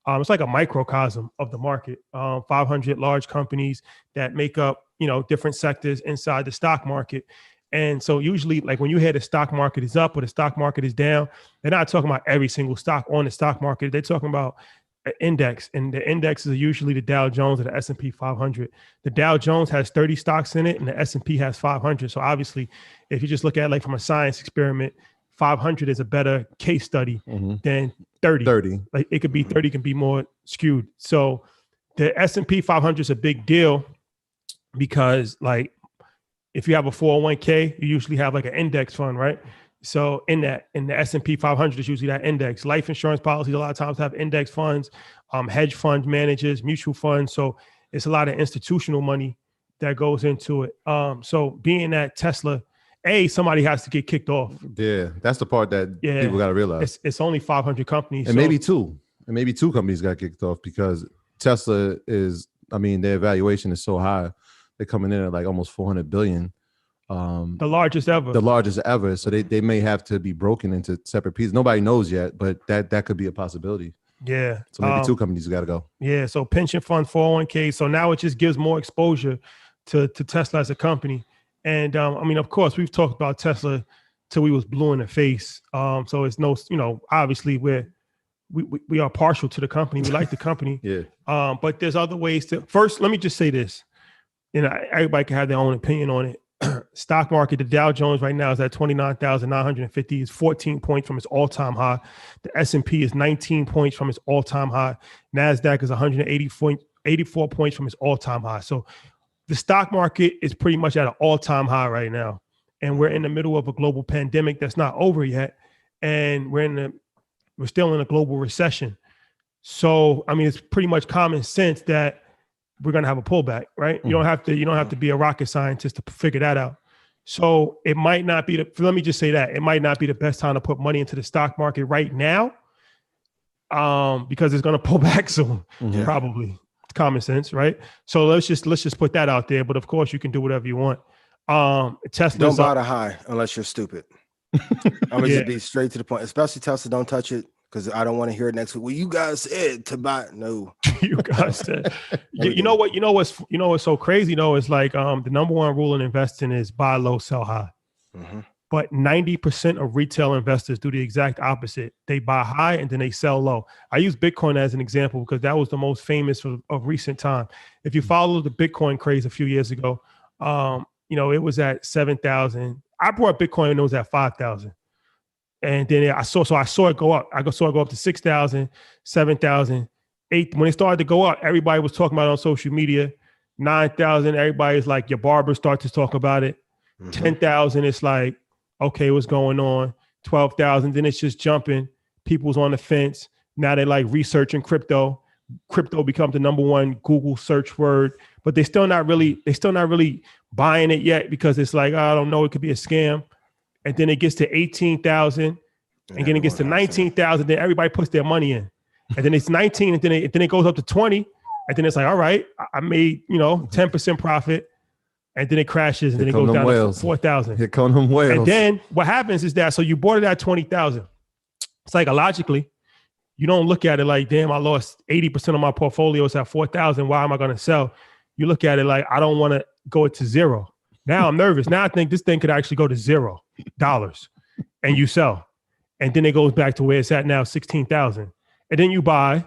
It's like a microcosm of the market. 500 large companies that make up, different sectors inside the stock market. And so usually, like when you hear the stock market is up or the stock market is down, they're not talking about every single stock on the stock market. They're talking about an index, and the indexes are usually the Dow Jones or the S&P 500. The Dow Jones has 30 stocks in it, and the S&P has 500. So obviously, if you just look at it like from a science experiment, 500 is a better case study than 30. Like it could be 30, can be more skewed. So the S&P 500 is a big deal because, like, if you have a 401k, you usually have like an index fund, right? So in the S&P 500 is usually that index. Life insurance policies a lot of times have index funds, hedge fund managers, mutual funds. So it's a lot of institutional money that goes into it. So being that Tesla, somebody has to get kicked off. Yeah, that's the part that people got to realize. It's only 500 companies. And maybe two companies got kicked off because Tesla is, I mean, their valuation is so high. They're coming in at like almost 400 billion. The largest ever. So they may have to be broken into separate pieces. Nobody knows yet, but that could be a possibility. Yeah. So maybe two companies got to go. Yeah. So pension fund, 401k. So now it just gives more exposure to Tesla as a company. And I mean, of course, we've talked about Tesla till we was blue in the face. So it's no, obviously we are partial to the company. We like the company. Yeah. But there's other ways to. First, let me just say this. Everybody can have their own opinion on it. Stock market, the Dow Jones right now is at 29,950. It's 14 points from its all-time high. The S&P is 19 points from its all-time high. NASDAQ is 84 points from its all-time high. So the stock market is pretty much at an all-time high right now. And we're in the middle of a global pandemic that's not over yet. And we're still in a global recession. So, I mean, it's pretty much common sense that we're going to have a pullback, right? You don't have to be a rocket scientist to figure that out. So it might not be let me just say that it might not be the best time to put money into the stock market right now, because it's going to pull back soon, probably. It's common sense, right? So let's just put that out there. But of course, you can do whatever you want. Tesla don't buy the high unless you're stupid. I'm gonna just be straight to the point. Especially Tesla, don't touch it. Because I don't want to hear it next week. Well, you guys said to buy. No, you guys said. You know what's so crazy though is like the number one rule in investing is buy low, sell high. Mm-hmm. But 90% of retail investors do the exact opposite. They buy high and then they sell low. I use Bitcoin as an example because that was the most famous of recent time. If you follow the Bitcoin craze a few years ago, it was at 7,000. I bought Bitcoin and it was at 5,000. And then I saw it go up. I saw it go up to 6,000, 7,000, 8. When it started to go up, everybody was talking about it on social media. 9,000, everybody's like, your barber starts to talk about it. 10,000, it's like, okay, what's going on? 12,000, then it's just jumping. People's on the fence. Now they're like researching crypto. Crypto becomes the number one Google search word, but they're still not really buying it yet because it's like, I don't know, it could be a scam. And then it gets to 18,000, and then it gets to 19,000. Then everybody puts their money in, and then it's 19, and then it goes up to 20, and then it's like, all right, I made 10% profit, and then it crashes, and then it goes down to 4,000. Here come them whales. And then what happens is that you bought it at 20,000. Psychologically, you don't look at it like, damn, I lost 80% of my portfolio. It's at 4,000. Why am I going to sell? You look at it like, I don't want to go to zero. Now I'm nervous. Now I think this thing could actually go to $0, and you sell. And then it goes back to where it's at now, 16,000. And then you buy,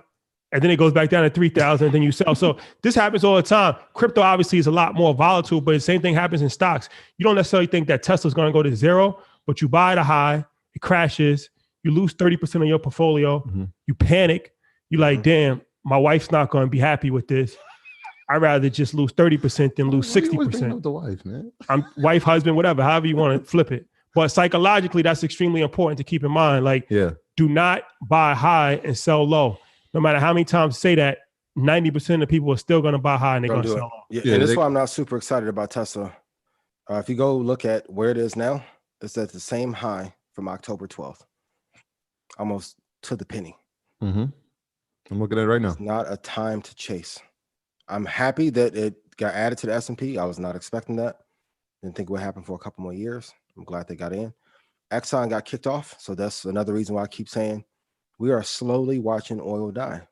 and then it goes back down to 3,000, and then you sell. So this happens all the time. Crypto obviously is a lot more volatile, but the same thing happens in stocks. You don't necessarily think that Tesla's going to go to zero, but you buy at a high, it crashes, you lose 30% of your portfolio, you panic, you're like, damn, my wife's not going to be happy with this. I'd rather just lose 30% than lose 60%. The wife, man. I'm wife, husband, whatever, however you want to flip it. But psychologically, that's extremely important to keep in mind. Like, do not buy high and sell low. No matter how many times you say that, 90% of people are still going to buy high and they're going to sell low. Yeah, and that's why I'm not super excited about Tesla. If you go look at where it is now, it's at the same high from October 12th, almost to the penny. I'm looking at it right now. It's not a time to chase. I'm happy that it got added to the S&P. I was not expecting that. Didn't think it would happen for a couple more years. I'm glad they got in. Exxon got kicked off. So that's another reason why I keep saying we are slowly watching oil die.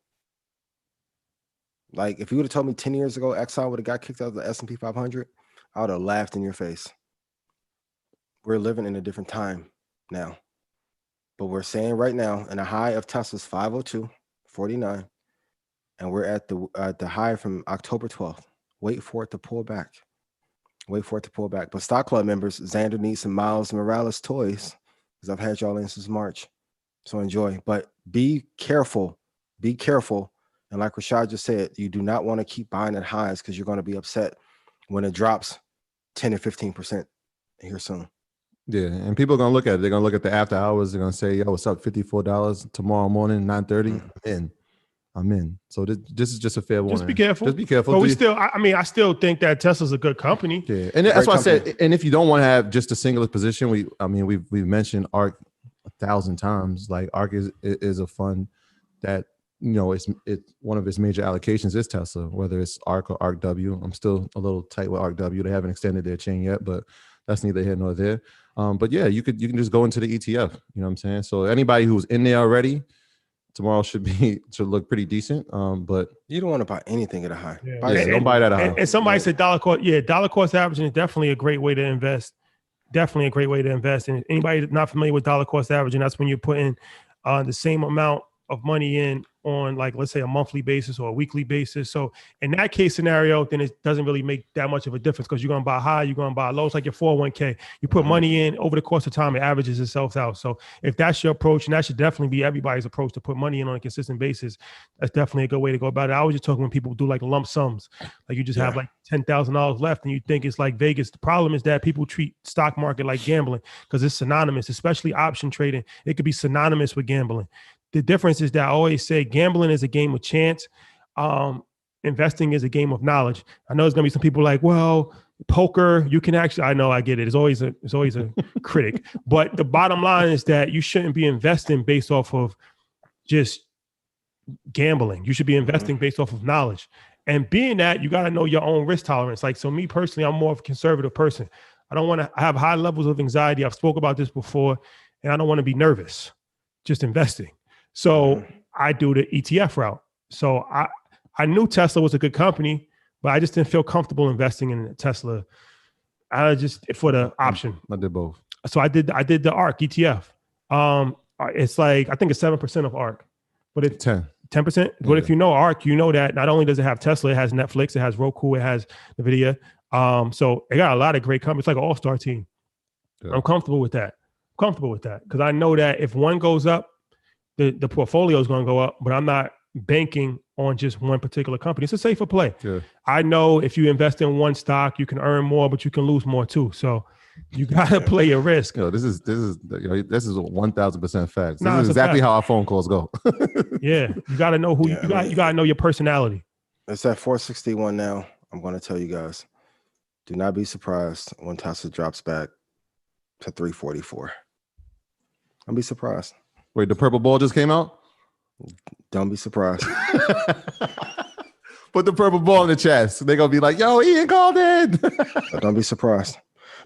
Like if you would have told me 10 years ago, Exxon would have got kicked out of the S&P 500, I would have laughed in your face. We're living in a different time now. But we're saying right now, in a high of Tesla's 502.49, and we're at the high from October 12th. Wait for it to pull back. But Stock Club members, Xander needs some Miles Morales toys because I've had y'all in since March. So enjoy. But be careful. And like Rashad just said, you do not want to keep buying at highs because you're going to be upset when it drops 10 or 15% here soon. Yeah, and people are going to look at it. They're going to look at the after hours. They're going to say, yo, what's up, $54 tomorrow morning, 9:30? And I'm in. So this is just a fair warning. Just be careful. Just be careful. But I still think that Tesla's a good company. Yeah, and that's why I said. And if you don't want to have just a singular position, we've mentioned ARK 1,000 times. Like ARK is a fund that it's one of its major allocations is Tesla, whether it's ARK or ARKW. I'm still a little tight with ARKW. They haven't extended their chain yet, but that's neither here nor there. But yeah, you can just go into the ETF. You know what I'm saying? So anybody who's in there already, tomorrow should look pretty decent. But you don't want to buy anything at a high. Yeah, don't buy that at a high. And somebody said dollar cost averaging is definitely a great way to invest. Definitely a great way to invest. And anybody that's not familiar with dollar cost averaging, that's when you're putting the same amount of money in on, like, let's say a monthly basis or a weekly basis. So in that case scenario, then it doesn't really make that much of a difference because you're going to buy high, you're going to buy low. It's like your 401k. You put money in over the course of time, it averages itself out. So if that's your approach, and that should definitely be everybody's approach to put money in on a consistent basis, that's definitely a good way to go about it. I was just talking when people do like lump sums, like you just have like $10,000 left and you think it's like Vegas. The problem is that people treat stock market like gambling because it's synonymous, especially option trading. It could be synonymous with gambling. The difference is that I always say gambling is a game of chance. Investing is a game of knowledge. I know there's gonna be some people like, well, poker, you can actually, I know, I get it. It's always a critic. But the bottom line is that you shouldn't be investing based off of just gambling. You should be investing based off of knowledge. And being that, you got to know your own risk tolerance. Like, so me personally, I'm more of a conservative person. I don't want to have high levels of anxiety. I've spoke about this before, and I don't want to be nervous just investing. So I do the ETF route. So I knew Tesla was a good company, but I just didn't feel comfortable investing in Tesla. I just for the option. I did both. So I did the ARK ETF. It's like, I think it's 7% of ARK, but it's 10%. But if you know ARK, you know that not only does it have Tesla, it has Netflix, it has Roku, it has NVIDIA. So it got a lot of great companies. It's like an all-star team. Yeah. I'm comfortable with that. Because I know that if one goes up, the portfolio is going to go up, but I'm not banking on just one particular company. It's a safer play. Yeah. I know if you invest in one stock, you can earn more, but you can lose more too. So you got to play your risk. This is 1,000% facts. This is exactly how our phone calls go. Yeah. You got to know who you got to know your personality. It's at 461 now. I'm going to tell you guys, do not be surprised when Tesla drops back to 344. Don't be surprised. Wait, the purple ball just came out? Don't be surprised. Put the purple ball in the chest. They're going to be like, yo, Ian called in. Don't be surprised.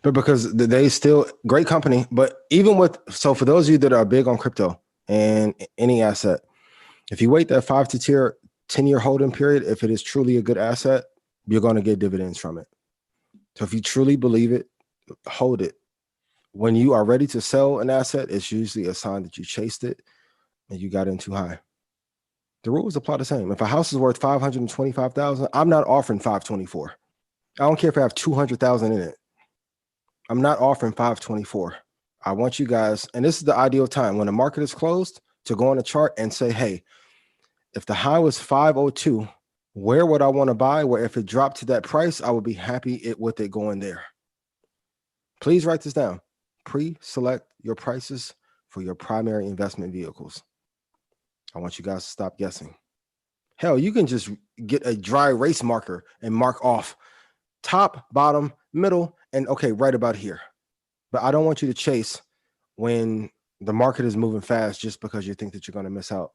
But because they still great company. But even so for those of you that are big on crypto and any asset, if you wait that 5 to 10-year holding period, if it is truly a good asset, you're going to get dividends from it. So if you truly believe it, hold it. When you are ready to sell an asset, it's usually a sign that you chased it and you got in too high. The rules apply the same. If a house is worth $525,000, I'm not offering $524,000. I don't care if I have $200,000 in it. I'm not offering $524,000. I want you guys, and this is the ideal time when the market is closed, to go on a chart and say, hey, if the high was $502, where would I want to buy? Where if it dropped to that price, I would be happy with it going there. Please write this down. Pre-select your prices for your primary investment vehicles. I want you guys to stop guessing. Hell, you can just get a dry erase marker and mark off top, bottom, middle, and okay, right about here. But I don't want you to chase when the market is moving fast just because you think that you're going to miss out.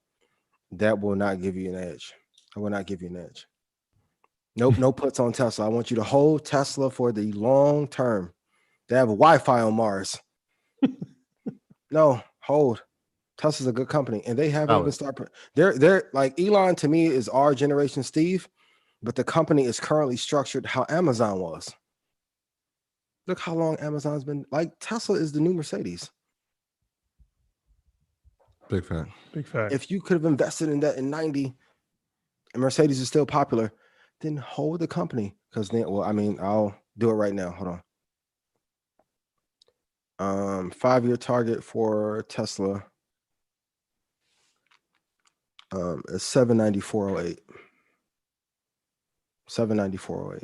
That will not give you an edge. I will not give you an edge. Nope, no puts on Tesla. I want you to hold Tesla for the long term. They have Wi-Fi on Mars. No, hold. Tesla's a good company, and they haven't even started. They're like Elon to me is our generation Steve, but the company is currently structured how Amazon was. Look how long Amazon's been. Like Tesla is the new Mercedes. Big fact. Big fact. If you could have invested in that in 90, and Mercedes is still popular, then hold the company. Because then, well, I mean, I'll do it right now. Hold on. 5-year target for Tesla is 794.08. 794.08.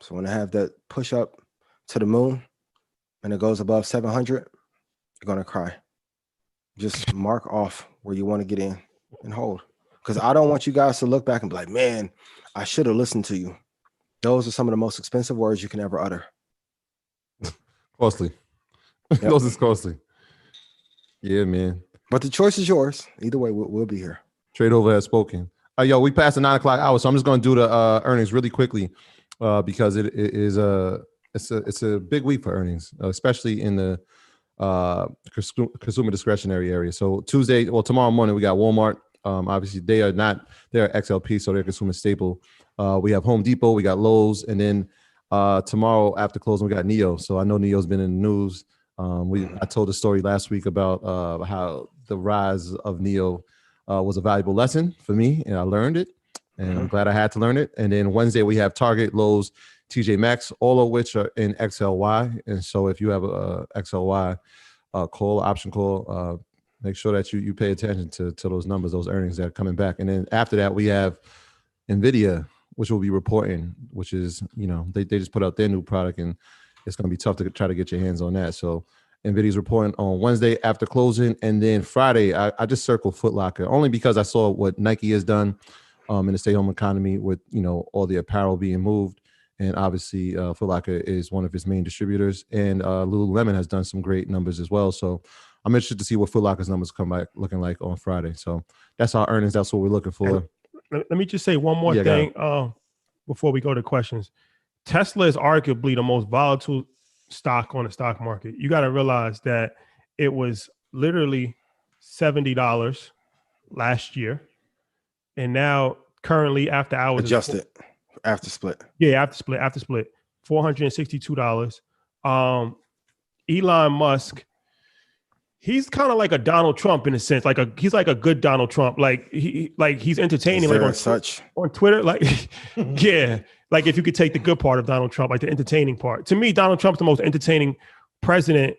So when I have that push up to the moon and it goes above 700, you're gonna cry. Just mark off where you want to get in. and hold. Because I don't want you guys to look back and be like, man, I should have listened to you. Those are some of the most expensive words you can ever utter. Costly. Yep. Those is costly. Yeah, man. But the choice is yours. Either way, we'll be here. Trade over has spoken. Yo, we passed the 9 o'clock hour, so I'm just going to do the earnings really quickly because it's a big week for earnings, especially in the consumer discretionary area. So tomorrow morning we got Walmart. Obviously they're XLP, so they're consumer staple. We have Home Depot, we got Lowe's, and then tomorrow after closing we got Neo. So I know Neo's been in the news. I told a story last week about how the rise of Neo was a valuable lesson for me, and I learned it, and I'm glad I had to learn it. And then Wednesday we have Target, Lowe's, TJ Maxx, all of which are in XLY. And so if you have a XLY option call, make sure that you pay attention to those numbers, those earnings that are coming back. And then after that we have Nvidia, which will be reporting, which is, they just put out their new product, and it's going to be tough to try to get your hands on that. So Nvidia's reporting on Wednesday after closing. And then Friday, I just circled Foot Locker only because I saw what Nike has done in the stay-home economy with, all the apparel being moved. And obviously Foot Locker is one of its main distributors. And Lululemon has done some great numbers as well. So I'm interested to see what Foot Locker's numbers come back looking like on Friday. So that's our earnings. That's what we're looking for. Let me just say one more thing before we go to questions. Tesla is arguably the most volatile stock on the stock market. You got to realize that it was literally $70 last year, and now currently after hours adjusted after split. Yeah, after split, $462. Elon Musk, he's kind of like a Donald Trump in a sense. He's like a good Donald Trump. He's entertaining. On Twitter, yeah. Like if you could take the good part of Donald Trump, like the entertaining part. To me, Donald Trump's the most entertaining president.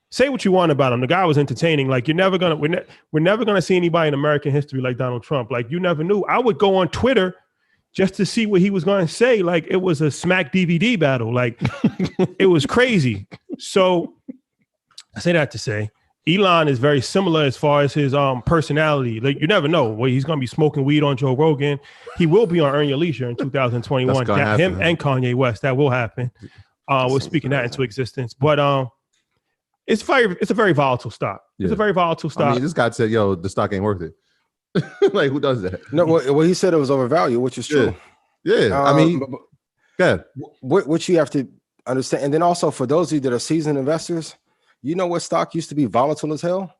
Say what you want about him. The guy was entertaining. Like we're never gonna see anybody in American history like Donald Trump. Like you never knew. I would go on Twitter just to see what he was going to say. Like it was a smack DVD battle. Like it was crazy. So I say that to say Elon is very similar as far as his personality. Like you never know. Well, he's going to be smoking weed on Joe Rogan. He will be on Earn Your Leisure in 2021. Him and Kanye West. That will happen. We're speaking that into existence. But it's a very volatile stock. Yeah. It's a very volatile stock. I mean, this guy said, "Yo, the stock ain't worth it." Like who does that? No, well, he said it was overvalued, which is true. Yeah. I mean, what you have to understand, and then also for those of you that are seasoned investors. You know what stock used to be volatile as hell?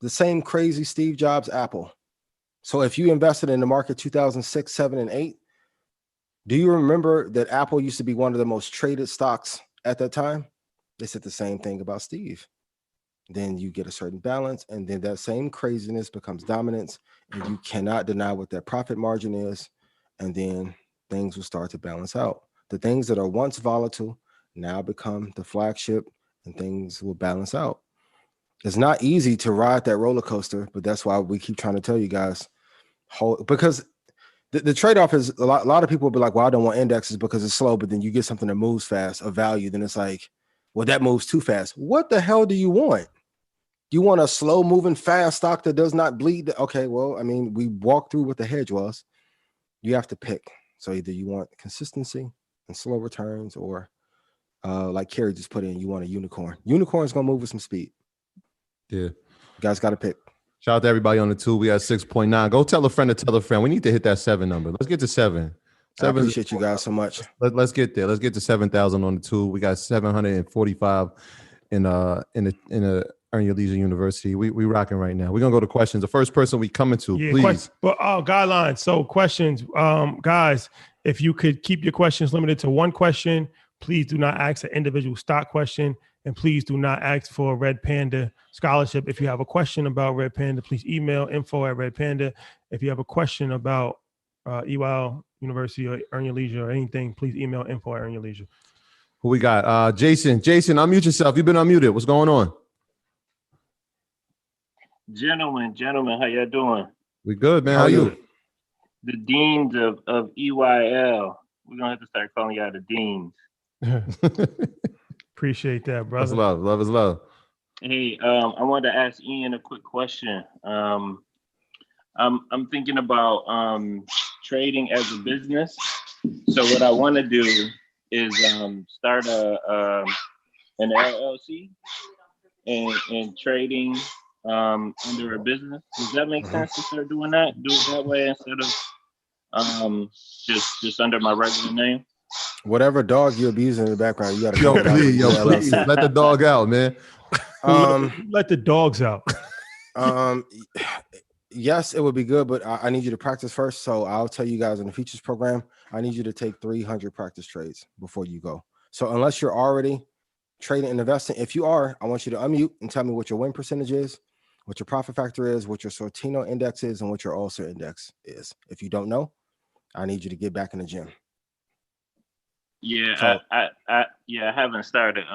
The same crazy Steve Jobs Apple. So if you invested in the market 2006, 7, and 8, do you remember that Apple used to be one of the most traded stocks at that time? They said the same thing about Steve. Then you get a certain balance, and then that same craziness becomes dominance, and you cannot deny what that profit margin is, and then things will start to balance out. The things that are once volatile now become the flagship, and things will balance out. It's not easy to ride that roller coaster, but that's why we keep trying to tell you guys, because the trade-off is a lot of people will be like, well, I don't want indexes because it's slow, but then you get something that moves fast of value. Then it's like, well, that moves too fast. What the hell do you want? You want a slow moving fast stock that does not bleed? Okay, well, I mean, we walked through what the hedge was. You have to pick. So either you want consistency and slow returns, or like Kerry just put in, you want a unicorn. Unicorn's gonna move with some speed. Yeah. You guys got to pick. Shout out to everybody on the tube. We got 6.9. Go tell a friend to tell a friend. We need to hit that 7 number. Let's get to 7. I appreciate you guys so much. Let's get there. Let's get to 7,000 on the tube. We got 745 in a Earn Your Leisure University. We rocking right now. We're gonna go to questions. The first person we coming to, please. But guidelines. So questions, guys. If you could keep your questions limited to one question. Please do not ask an individual stock question, and please do not ask for a Red Panda scholarship. If you have a question about Red Panda, please email info@Red Panda. If you have a question about EYL University or Earn Your Leisure or anything, please email info@Earn Your Leisure. Who we got? Jason, unmute yourself. You've been unmuted. What's going on? Gentlemen, how y'all doing? We good, man. How are you? The deans of EYL. We're gonna have to start calling y'all the deans. Appreciate that, brother. That's love. Love is love. Hey, I wanted to ask Ian a quick question. I'm thinking about trading as a business. So what I want to do is start an LLC and trading under a business. Does that make sense to start doing that? Do it that way instead of just under my regular name. Whatever dog you're abusing in the background, you got to Yo, cut it out. please, Do yo, the please, LLC. let the dog out, man. Let the dogs out. Yes, it would be good, but I need you to practice first. So I'll tell you guys in the features program, I need you to take 300 practice trades before you go. So unless you're already trading and investing, if you are, I want you to unmute and tell me what your win percentage is, what your profit factor is, what your Sortino index is, and what your ulcer index is. If you don't know, I need you to get back in the gym. Yeah, So- I haven't started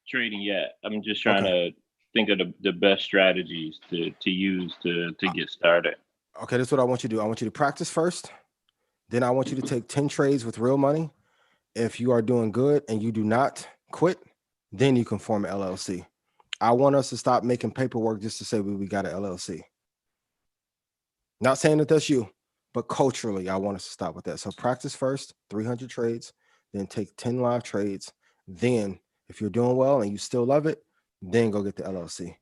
trading yet. I'm just trying to think of the best strategies to use to get started. Okay, that's what I want you to do. I want you to practice first. Then I want you to take 10 trades with real money. If you are doing good and you do not quit, then you can form an LLC. I want us to stop making paperwork just to say we got an LLC. Not saying that that's you, but culturally, I want us to stop with that. So practice first, 300 trades, then take 10 live trades. Then if you're doing well and you still love it, then go get the LLC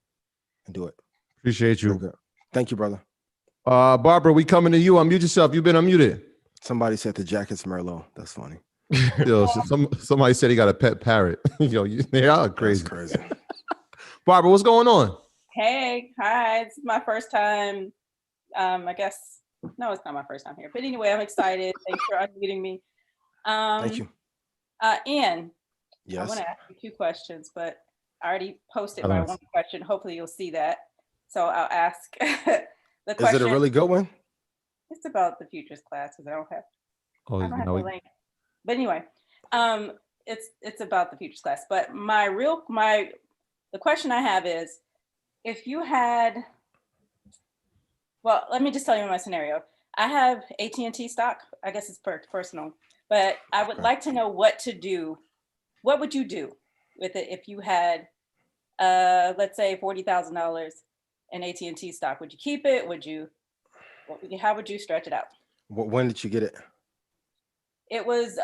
and do it. Appreciate Very you. good. Thank you, brother. Barbara, we coming to you. Unmute yourself. You've been unmuted. Somebody said the jacket's Merlot. That's funny. Yo, somebody said he got a pet parrot. Yo, they are crazy. That's crazy. Barbara, what's going on? Hey, hi. It's my first time. I guess, no, it's not my first time here. But anyway, I'm excited. Thanks for unmuting me. Thank you. Ian, I Yes. want to ask you 2 questions, but I already posted Hello. my 1 question. Hopefully you'll see that. So I'll ask the Is question. it a really good one? It's about the futures class because I don't have Oh, the link. But anyway, it's about the futures class. But the question I have is, if you had, well, let me just tell you my scenario. I have AT&T stock. I guess it's personal, but I would like to know what to do. What would you do with it if you had, let's say, $40,000 in AT&T stock? Would you keep it? How would you stretch it out? When did you get it? It was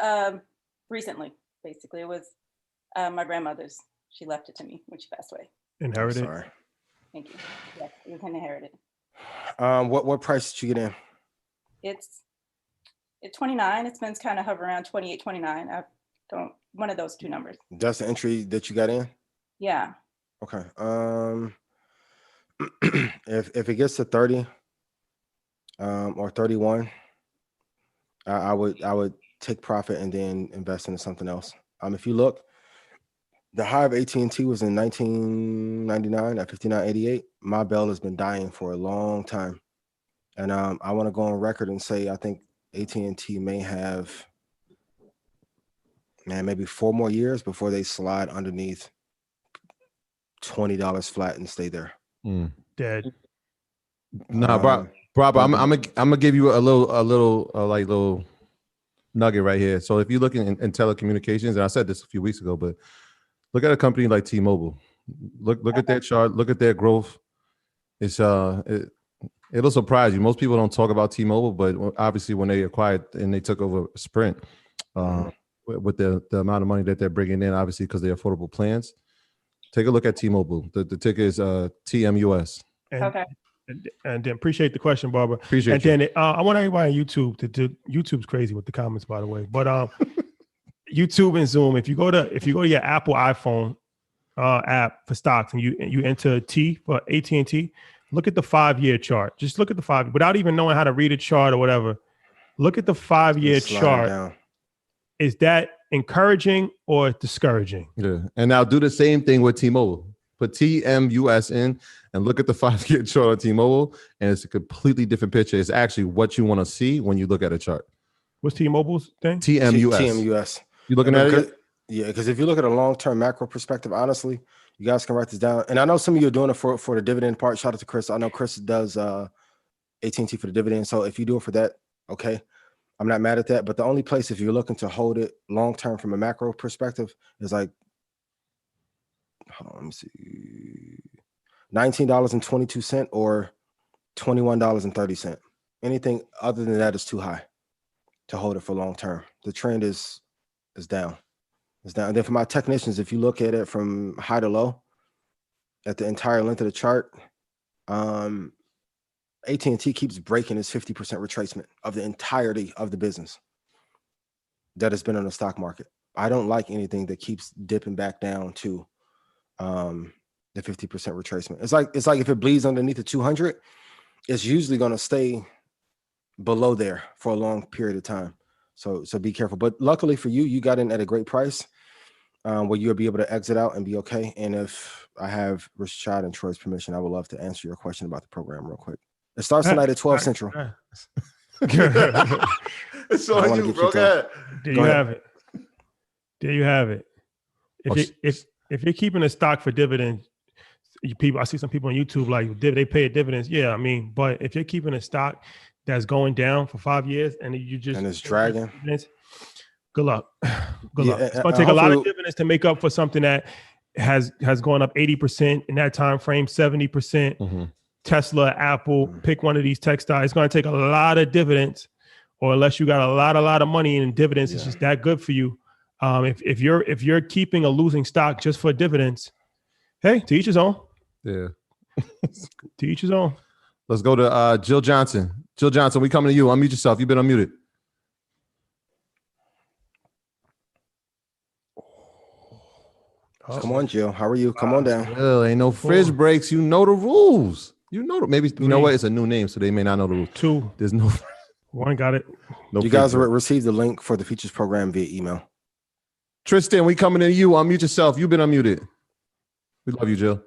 recently, basically. It was my grandmother's. She left it to me when she passed away. Inherited. Sorry. Thank you. Yes, it was inherited. What price did you get in? It's 29. It's been kind of hovering around 28, 29. I don't, one of those 2 numbers. That's the entry that you got in? Yeah. Okay. If it gets to 30 or 31, I would take profit and then invest into something else. If you look, the high of AT&T was in 1999 at 59.88. My bell has been dying for a long time. And I want to go on record and say I think AT&T may have, maybe 4 more years before they slide underneath $20 flat and stay there. Dead. Nah, Barbara, I'm gonna give you a little nugget right here. So if you look in telecommunications, and I said this a few weeks ago, but look at a company like T-Mobile. Look at their chart. Look at their growth. It'll surprise you. Most people don't talk about T-Mobile, but obviously when they acquired and they took over Sprint, with the amount of money that they're bringing in, obviously because they're affordable plans. Take a look at T-Mobile. The ticker is TMUS. Okay. And then appreciate the question, Barbara. Appreciate you. And then I want everybody on YouTube YouTube's crazy with the comments, by the way. But YouTube and Zoom, if you go to your Apple iPhone app for stocks and you enter T for AT&T, look at the 5-year chart. Just look at the 5 without even knowing how to read a chart or whatever. Look at the 5-year chart. Down. Is that encouraging or discouraging? Yeah. And now do the same thing with T-Mobile. Put TMUS in and look at the 5-year chart on T-Mobile, and it's a completely different picture. It's actually what you want to see when you look at a chart. What's T-Mobile's thing? TMUS. TMUS. You looking at it? Yeah, because if you look at a long-term macro perspective, honestly, you guys can write this down. And I know some of you are doing it for the dividend part. Shout out to Chris. I know Chris does AT&T for the dividend. So if you do it for that, okay, I'm not mad at that. But the only place, if you're looking to hold it long-term from a macro perspective, is like, hold on, let me see, $19.22 or $21.30. Anything other than that is too high to hold it for long term. The trend is down. It's down. And then for my technicians, if you look at it from high to low, at the entire length of the chart, AT&T keeps breaking its 50% retracement of the entirety of the business that has been on the stock market. I don't like anything that keeps dipping back down to the 50% retracement. It's like if it bleeds underneath the 200, it's usually going to stay below there for a long period of time. So be careful. But luckily for you, you got in at a great price where you'll be able to exit out and be okay. And if I have Rashad and Troy's permission, I would love to answer your question about the program real quick. It starts tonight at 12 Central. It's on you, bro. There you have it. There you have it. If you're keeping a stock for dividends, I see some people on YouTube like they pay dividends. Yeah, I mean, but if you're keeping a stock that's going down for 5 years and it's dragging, good luck. Good luck. It's going to take a lot of dividends to make up for something that has gone up 80% in that time frame, 70%. Mm-hmm. Tesla, Apple, pick one of these tech stocks. It's going to take a lot of dividends, or unless you got a lot of money in dividends, it's just that good for you. If you're keeping a losing stock just for dividends, hey, to each his own. Yeah. To each his own. Let's go to Jill Johnson. Jill Johnson, we coming to you. Unmute yourself. You've been unmuted. Come on, Jill. How are you? Come on down. Jill, ain't no fridge breaks. You know the rules. You know, maybe you know what? It's a new name, so they may not know the rules. 2. There's no. 1 got it. No, you guys received the link for the features program via email. Tristan, we coming to you. Unmute yourself. You've been unmuted. We love you, Jill.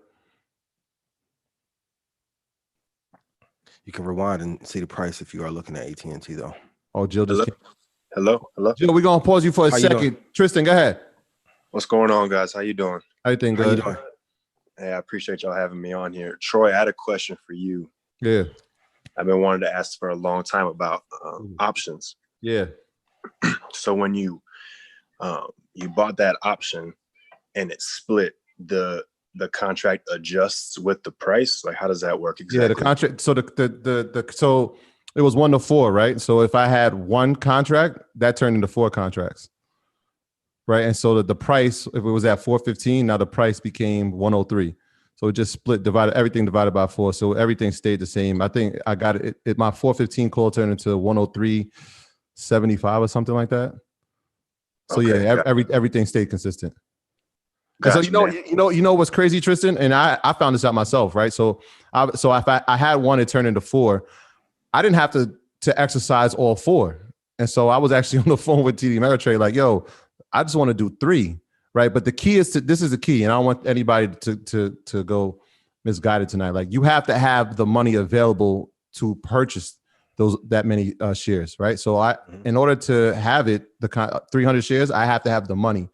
You can rewind and see the price if you are looking at AT&T, though. Oh, Jill just Hello. Jill, we're going to pause you for a second. Tristan, go ahead. What's going on, guys? How you doing? Everything good. How you doing? Hey, I appreciate y'all having me on here. Troy, I had a question for you. Yeah. I've been wanting to ask for a long time about options. Yeah. So when you bought that option and it split, the contract adjusts with the price? Like, how does that work exactly? Yeah, the contract. So so it was 1 to 4, right? So if I had 1 contract, that turned into 4 contracts. Right. And so the price, if it was at 415, now the price became 103. So it just split, everything divided by 4. So everything stayed the same. I think I got it. My 415 call turned into 103.75 or something like that. So okay, everything stayed consistent. Gotcha, so you know what's crazy, Tristan? And I found this out myself, right? So if I had 1, it turned into 4. I didn't have to exercise all 4. And so I was actually on the phone with TD Ameritrade, like, yo, I just want to do 3, right? But the key is this is the key, and I don't want anybody to go misguided tonight. Like, you have to have the money available to purchase that many shares, right? So in order to have it, the 300 shares, I have to have the money.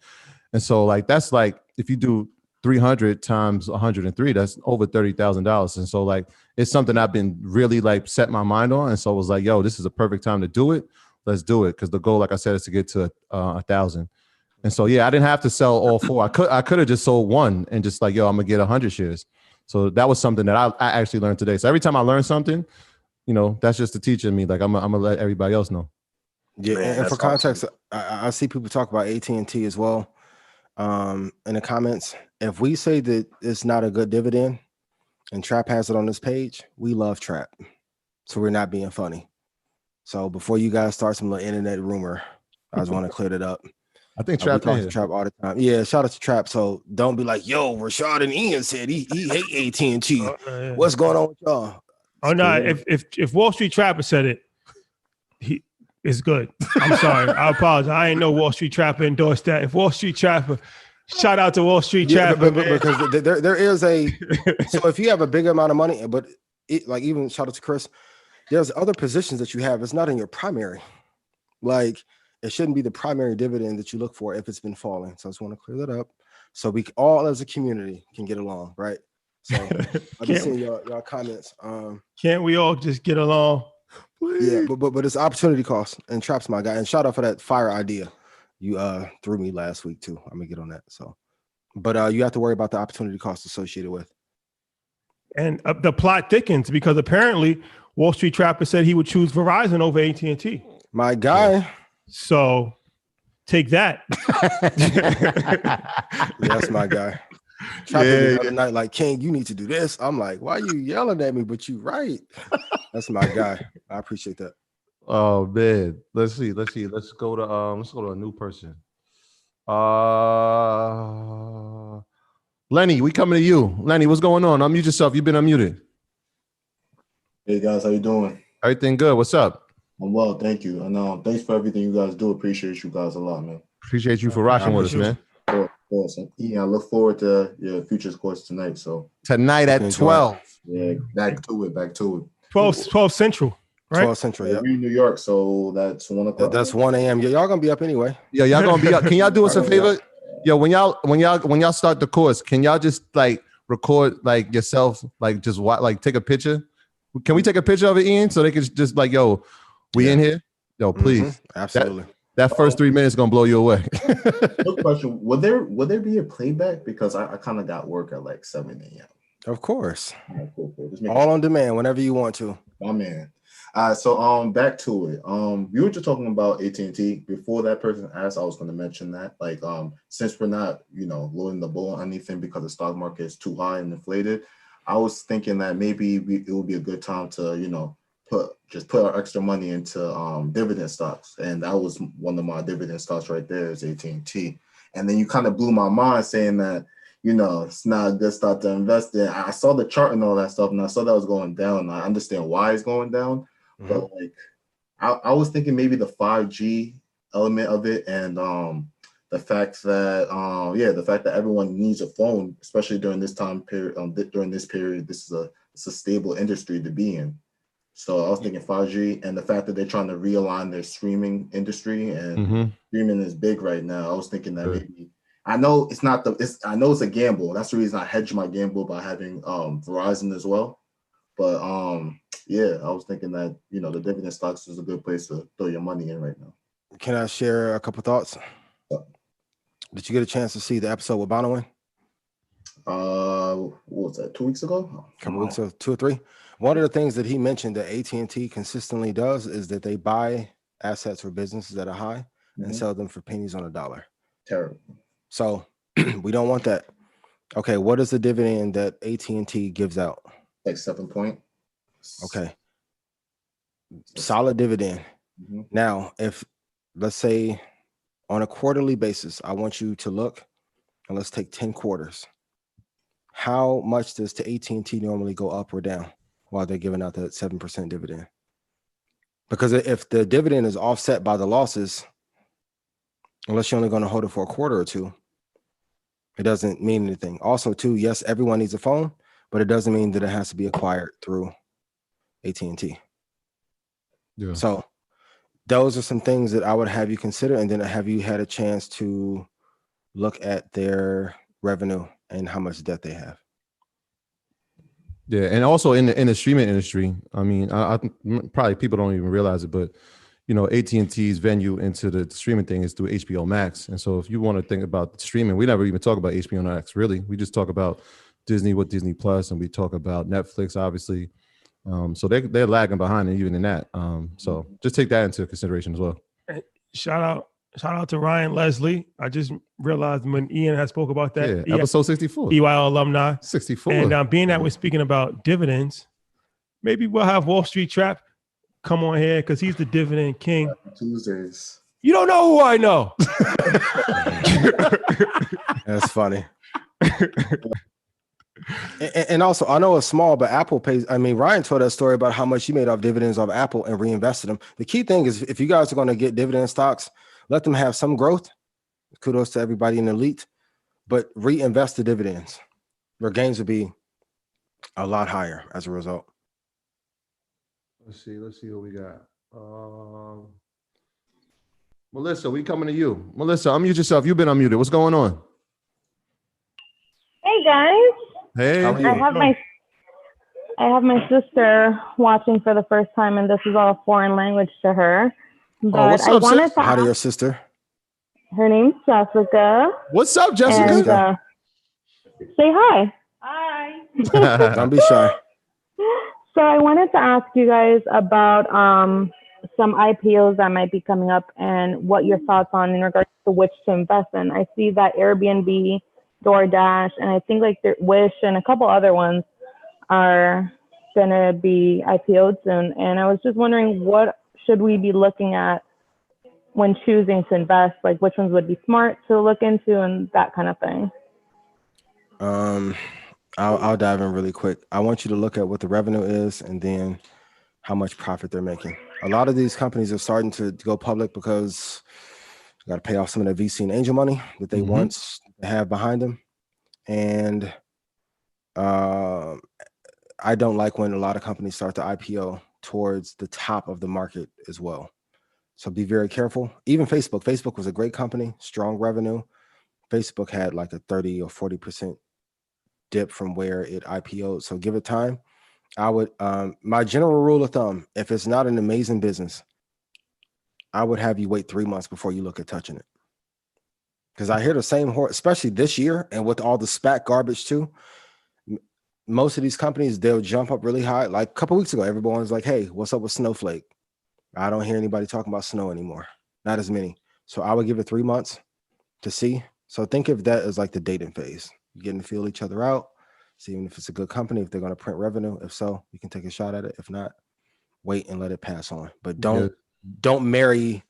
And so that's like, if you do 300 times 103, that's over $30,000. And so it's something I've been really set my mind on. And so I was like, yo, this is a perfect time to do it. Let's do it. Because the goal, like I said, is to get to 1,000. And so, I didn't have to sell all 4. I could have just sold 1 and just I'm going to get 100 shares. So that was something that I actually learned today. So every time I learn something, that's just the teacher in me. Like, I'm going to let everybody else know. Yeah. Man, and for context, I see people talk about AT&T as well in the comments. If we say that it's not a good dividend and Trap has it on this page, we love Trap. So we're not being funny. So before you guys start some little internet rumor, I just want to clear that up. I think Trap talks to Trap all the time. Yeah, shout out to Trap. So don't be like, yo, Rashad and Ian said he hate AT&T. What's going on with y'all? Oh no, if Wall Street Trapper said it, it's good. I'm sorry. I apologize. I ain't know Wall Street Trapper endorsed that. If Wall Street Trapper, shout out to Wall Street Trapper. Because there is a so if you have a big amount of money, but even shout out to Chris, there's other positions that you have. It's not in your primary. It shouldn't be the primary dividend that you look for if it's been falling. So I just want to clear that up so we all as a community can get along, right? So I've been seeing y'all comments. Can't we all just get along? Please. Yeah, but it's opportunity cost, and Trap's my guy. And shout out for that fire idea you threw me last week too. I'm gonna get on that. So, but you have to worry about the opportunity cost associated with. And the plot thickens because apparently Wall Street Trapper said he would choose Verizon over AT&T. My guy. So take that. That's my guy. Trapper me the other night, like, King, you need to do this. I'm like, why are you yelling at me? But you right. That's my guy. I appreciate that. Oh man. Let's see. Let's go to a new person. Lenny, we coming to you. Lenny, what's going on? Unmute yourself. You've been unmuted. Hey guys, how you doing? Everything good. What's up? I'm well, thank you. And thanks for everything you guys do. Appreciate you guys a lot, man. Appreciate you for rocking with us, man. Of course. And, I look forward to your futures course tonight. So tonight at 12. Yeah, back to it. 12 Central, right? 12 Central, yeah. We're in New York, so that's 1 o'clock. That's 1 a.m. Y'all gonna be up anyway. Yeah, y'all gonna be up. Can y'all do us a favor? Yo, when y'all start the course, can y'all just like record like yourself, like just like take a picture? Can we take a picture of it, Ian, so they can just like, yo, we in here? Yo, please. Absolutely. That first 3 minutes gonna blow you away. Quick question: Would there be a playback? Because I kind of got work at like 7 a.m. Of course. All right, cool. All on demand whenever you want to. My man. So back to it. We were just talking about AT&T. Before that person asked, I was going to mention that. Like, since we're not, loading the bull on anything because the stock market is too high and inflated, I was thinking that maybe it would be a good time to, put our extra money into dividend stocks. And that was one of my dividend stocks right there is AT&T. And then you kind of blew my mind saying that, it's not a good stock to invest in. I saw the chart and all that stuff, and I saw that was going down. I understand why it's going down. But like, I was thinking maybe the 5G element of it, and the fact that everyone needs a phone, especially during this time period. During this period, this is a stable industry to be in. So I was thinking 5G, and the fact that they're trying to realign their streaming industry, and streaming is big right now. I was thinking that maybe. I know it's not I know it's a gamble. That's the reason I hedged my gamble by having Verizon as well. But I was thinking that the dividend stocks is a good place to throw your money in right now. Can I share a couple thoughts? Did you get a chance to see the episode with Bonawyn? What was that? 2 weeks ago? A couple weeks ago, 2 or 3. One of the things that he mentioned that AT&T consistently does is that they buy assets for businesses that are high and sell them for pennies on a dollar. Terrible. So we don't want that. Okay, what is the dividend that AT&T gives out? Like 7 point. Okay. Solid dividend. Now, if let's say on a quarterly basis, I want you to look and let's take 10 quarters. How much does to AT&T normally go up or down while they're giving out that 7% dividend? Because if the dividend is offset by the losses, unless you're only going to hold it for a quarter or two, it doesn't mean anything. Also, too, yes, everyone needs a phone, but it doesn't mean that it has to be acquired through AT&T. Yeah. So those are some things that I would have you consider. And then have you had a chance to look at their revenue and how much debt they have? Yeah, and also in the streaming industry, I mean, I probably people don't even realize it, but AT&T's venue into the streaming thing is through HBO Max. And so if you want to think about streaming, we never even talk about HBO Max, really. We just talk about Disney with Disney Plus, and we talk about Netflix, obviously. So they're lagging behind even in that. So just take that into consideration as well. Shout out to Ryan Leslie. I just realized when Ian had spoke about that. Yeah, episode 64. EYL alumni. 64. And being that we're speaking about dividends, maybe we'll have Wall Street Trap come on here because he's the dividend king. Tuesdays. You don't know who I know. That's funny. And also, I know it's small, but Apple pays. I mean, Ryan told that story about how much he made off dividends off Apple and reinvested them. The key thing is if you guys are going to get dividend stocks, let them have some growth. Kudos to everybody in the elite, but reinvest the dividends. Your gains will be a lot higher as a result. Let's see what we got. Melissa, we coming to you. Melissa, unmute yourself. You've been unmuted. What's going on? Hey guys. Hey. I have my sister watching for the first time, and this is all foreign language to her. But what's up, sis? How to your sister? Her name's Jessica. What's up, Jessica? And, say hi. Hi. Don't be shy. So I wanted to ask you guys about some IPOs that might be coming up and what your thoughts on in regards to which to invest in. I see that Airbnb, DoorDash, and I think like Wish and a couple other ones are going to be IPO'd soon. And I was just wondering, what should we be looking at when choosing to invest? Like which ones would be smart to look into and that kind of thing? I'll dive in really quick. I want you to look at what the revenue is and then how much profit they're making. A lot of these companies are starting to go public because you got to pay off some of the VC and angel money that they once have behind them. And I don't like when a lot of companies start to IPO towards the top of the market as well. So be very careful. Even Facebook was a great company, strong revenue. Facebook had like a 30 or 40% dip from where it IPO'd. So give it time. I would, my general rule of thumb, if it's not an amazing business, I would have you wait 3 months before you look at touching it. Because I hear the same horror, especially this year and with all the SPAC garbage too. Most of these companies, they'll jump up really high. Like a couple weeks ago, everyone was like, hey, what's up with Snowflake? I don't hear anybody talking about Snow anymore. Not as many. So I would give it 3 months to see. So think of that as like the dating phase. You're getting to feel each other out, seeing if it's a good company, if they're going to print revenue. If so, you can take a shot at it. If not, wait and let it pass on. But don't marry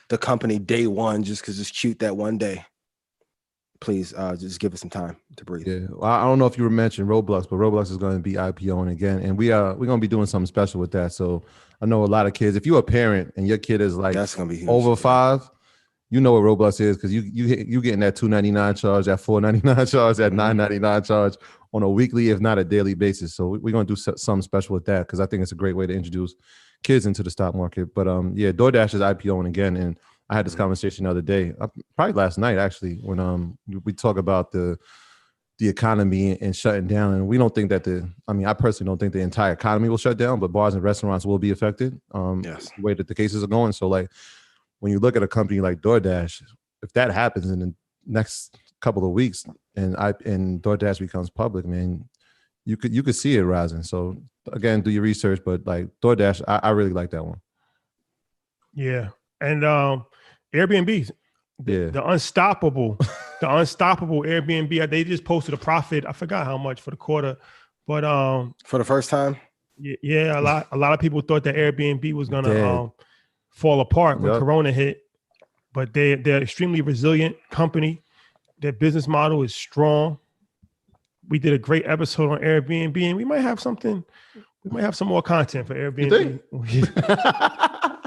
the company day one just because it's cute that one day. Please just give it some time to breathe. Yeah, well, I don't know if you were mentioning Roblox, but Roblox is going to be IPOing again, and we're going to be doing something special with that. So I know a lot of kids. If you're a parent and your kid is like that's going to be huge. Over 5, you know what Roblox is because you getting that $2.99 charge, that $4.99 charge, that $9.99 charge on a weekly, if not a daily basis. So we're going to do something special with that because I think it's a great way to introduce kids into the stock market. But yeah, DoorDash is IPOing again, and I had this conversation the other day, probably last night actually, when we talk about the economy and shutting down, and we don't think that I personally don't think the entire economy will shut down, but bars and restaurants will be affected. Yes. The way that the cases are going. So like when you look at a company like DoorDash, if that happens in the next couple of weeks and DoorDash becomes public, man, you could see it rising. So again, do your research, but like DoorDash, I really like that one. Yeah. And Airbnb, the unstoppable Airbnb. They just posted a profit. I forgot how much for the quarter, but for the first time. Yeah, a lot of people thought that Airbnb was gonna fall apart when Corona hit, but they're extremely resilient company. Their business model is strong. We did a great episode on Airbnb, and we might have some more content for Airbnb.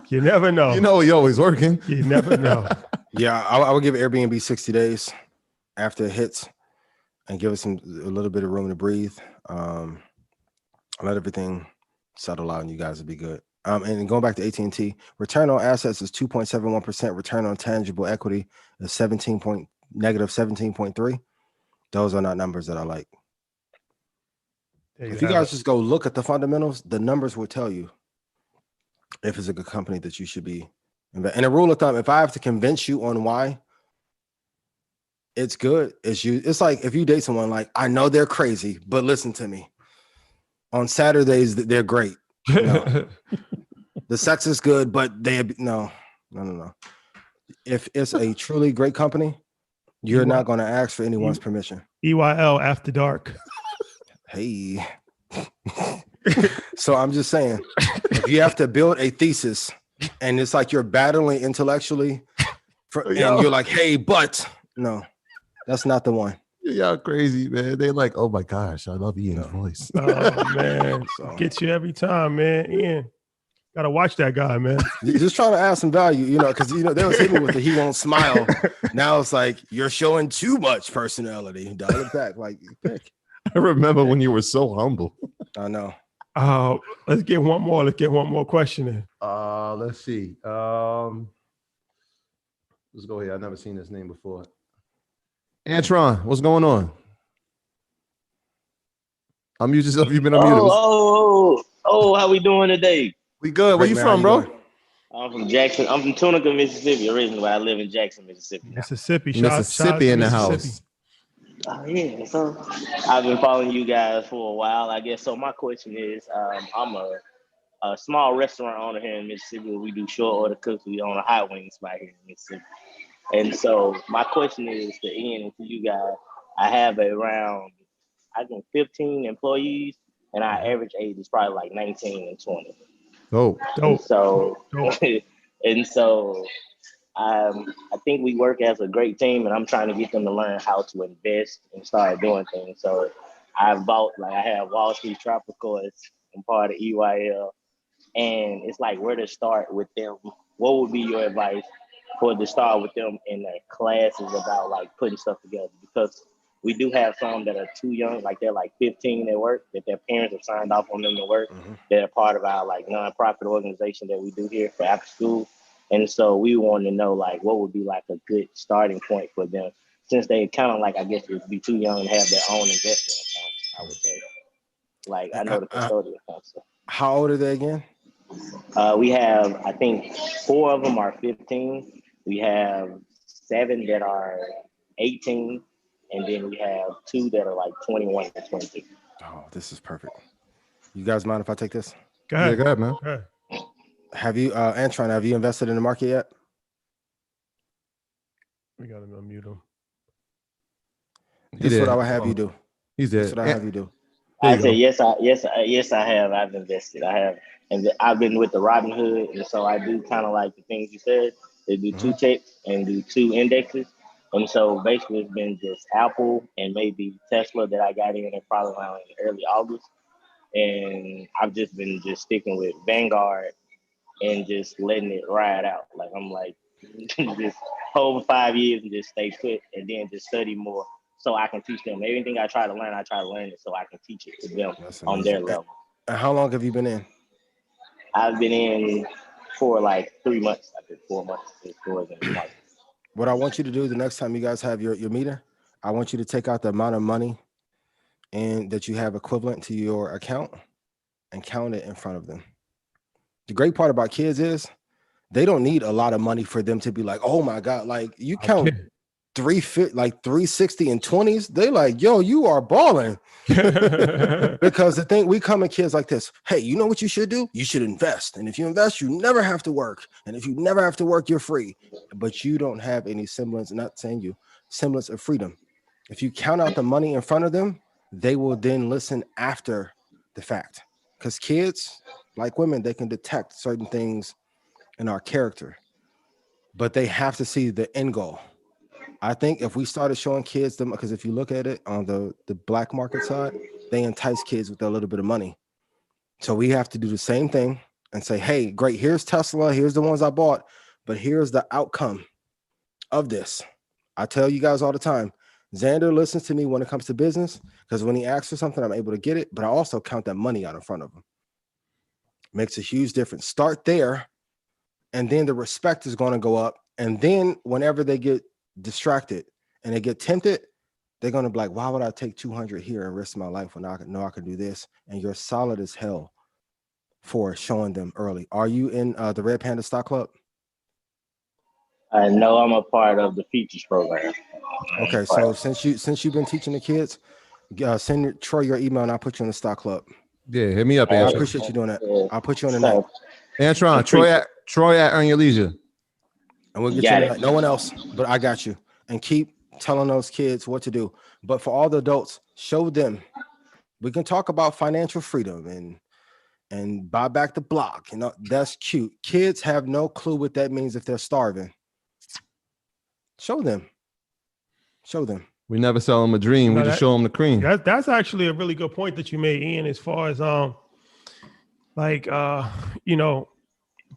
You never know. You know, you're always working. You never know. Yeah, I would give Airbnb 60 days after it hits and give it a little bit of room to breathe. Let everything settle out and you guys will be good. And going back to AT&T, return on assets is 2.71%. Return on tangible equity is negative 17.3. Those are not numbers that I like. If you guys just go look at the fundamentals, the numbers will tell you if it's a good company that you should be investing. And a rule of thumb, if I have to convince you on why it's good, it's like if you date someone, like, I know they're crazy, but listen to me. On Saturdays, they're great. No. The sex is good, but no. If it's a truly great company, you're not going to ask for anyone's permission. EYL After Dark. Hey. So I'm just saying, if you have to build a thesis and it's like you're battling intellectually and you're like, hey, but no, that's not the one. Y'all crazy, man. They like, oh my gosh, I love Ian's voice. Oh man, gets you every time, man. Ian, gotta watch that guy, man. Just trying to add some value, because they was hitting me with the he won't smile. Now it's like you're showing too much personality. Dial it back, like pick. I remember when you were so humble. I know. Let's get one more. Let's get one more question in. Let's see. Let's go here. I've never seen this name before. Antron, what's going on? Unmute yourself. You've been unmuted. How we doing today? We good. Where you from, bro? I'm from Jackson. I'm from Tunica, Mississippi. Originally, I live in Jackson, Mississippi. Mississippi in the house. Yeah, so I've been following you guys for a while, I guess. So my question is, I'm a small restaurant owner here in Mississippi. We do short order cooks. We own a hot wing spot here in Mississippi. And so my question is to Ian and to you guys. I have around, I think, 15 employees, and our average age is probably like 19 and 20. Oh, And so, Dope. and so I think we work as a great team, and I'm trying to get them to learn how to invest and start doing things. So I have Wall Street Tropicals. I'm part of EYL, and it's like where to start with them. What would be your advice for to start with them in their classes about like putting stuff together? Because we do have some that are too young, like they're like 15 at work, that their parents have signed off on them to work. They're part of our like nonprofit organization that we do here for after school. And so we want to know like what would be like a good starting point for them, since they kind of like, I guess, would be too young to have their own investment account, I would say. Like I know the custodial account. So. How old are they again? We have, I think, 4 of them are 15. We have 7 that are 18, and then we have 2 that are like 21 and 22. Oh, this is perfect. You guys mind if I take this? Go ahead. yeah, go ahead, man. Go ahead. Have you, Antron, have you invested in the market yet? We got to unmute him. This is what I would have you do. He's This there. is what I have you do. I say yes, I have. I've invested. I have, and I've been with the Robinhood, and so I do kind of like the things you said. They do 2 checks and do 2 indexes, and so basically it's been just Apple and maybe Tesla that I got in at probably around in early August, and I've just been sticking with Vanguard and just letting it ride out. Like I'm like just hold for 5 years and just stay put, and then just study more. So I can teach them everything I try to learn it so I can teach it to them on their level. And how long have you been in? I've been in for like 3 months. I think 4 months. What I want you to do the next time you guys have your meeting, I want you to take out the amount of money and that you have equivalent to your account and count it in front of them. The great part about kids is they don't need a lot of money for them to be like, oh my God, like you count 360 and 20s. They like, yo, you are balling. Because the thing, we come at kids like this. Hey, you know what you should do? You should invest. And if you invest, you never have to work. And if you never have to work, you're free. But you don't have any semblance, not saying you, semblance of freedom. If you count out the money in front of them, they will then listen after the fact. Because kids, like women, they can detect certain things in our character, but they have to see the end goal. I think if we started showing kids them, because if you look at it on the black market side, they entice kids with a little bit of money. So we have to do the same thing and say, hey, great, here's Tesla, here's the ones I bought, but here's the outcome of this. I tell you guys all the time, Xander listens to me when it comes to business, because when he asks for something, I'm able to get it, but I also count that money out in front of him. Makes a huge difference. Start there, and then the respect is going to go up. And then whenever they get distracted and they get tempted, they're going to be like, why would I take 200 here and risk my life when I know I can do this? And you're solid as hell for showing them early. Are you in the Red Panda Stock Club? No, I'm a part of the features program. Okay, so since you've been teaching the kids, send Troy your email and I'll put you in the Stock Club. Yeah, hit me up, I Antron. appreciate you doing that. I'll put you on the night. Antron, Troy at Earn Your Leisure. And we'll get you on the night. No one else, but I got you. And keep telling those kids what to do. But for all the adults, show them. We can talk about financial freedom and buy back the block. You know, that's cute. Kids have no clue what that means if they're starving. Show them. Show them. We never sell them a dream. We just show them the cream. That's actually a really good point that you made, Ian, as far as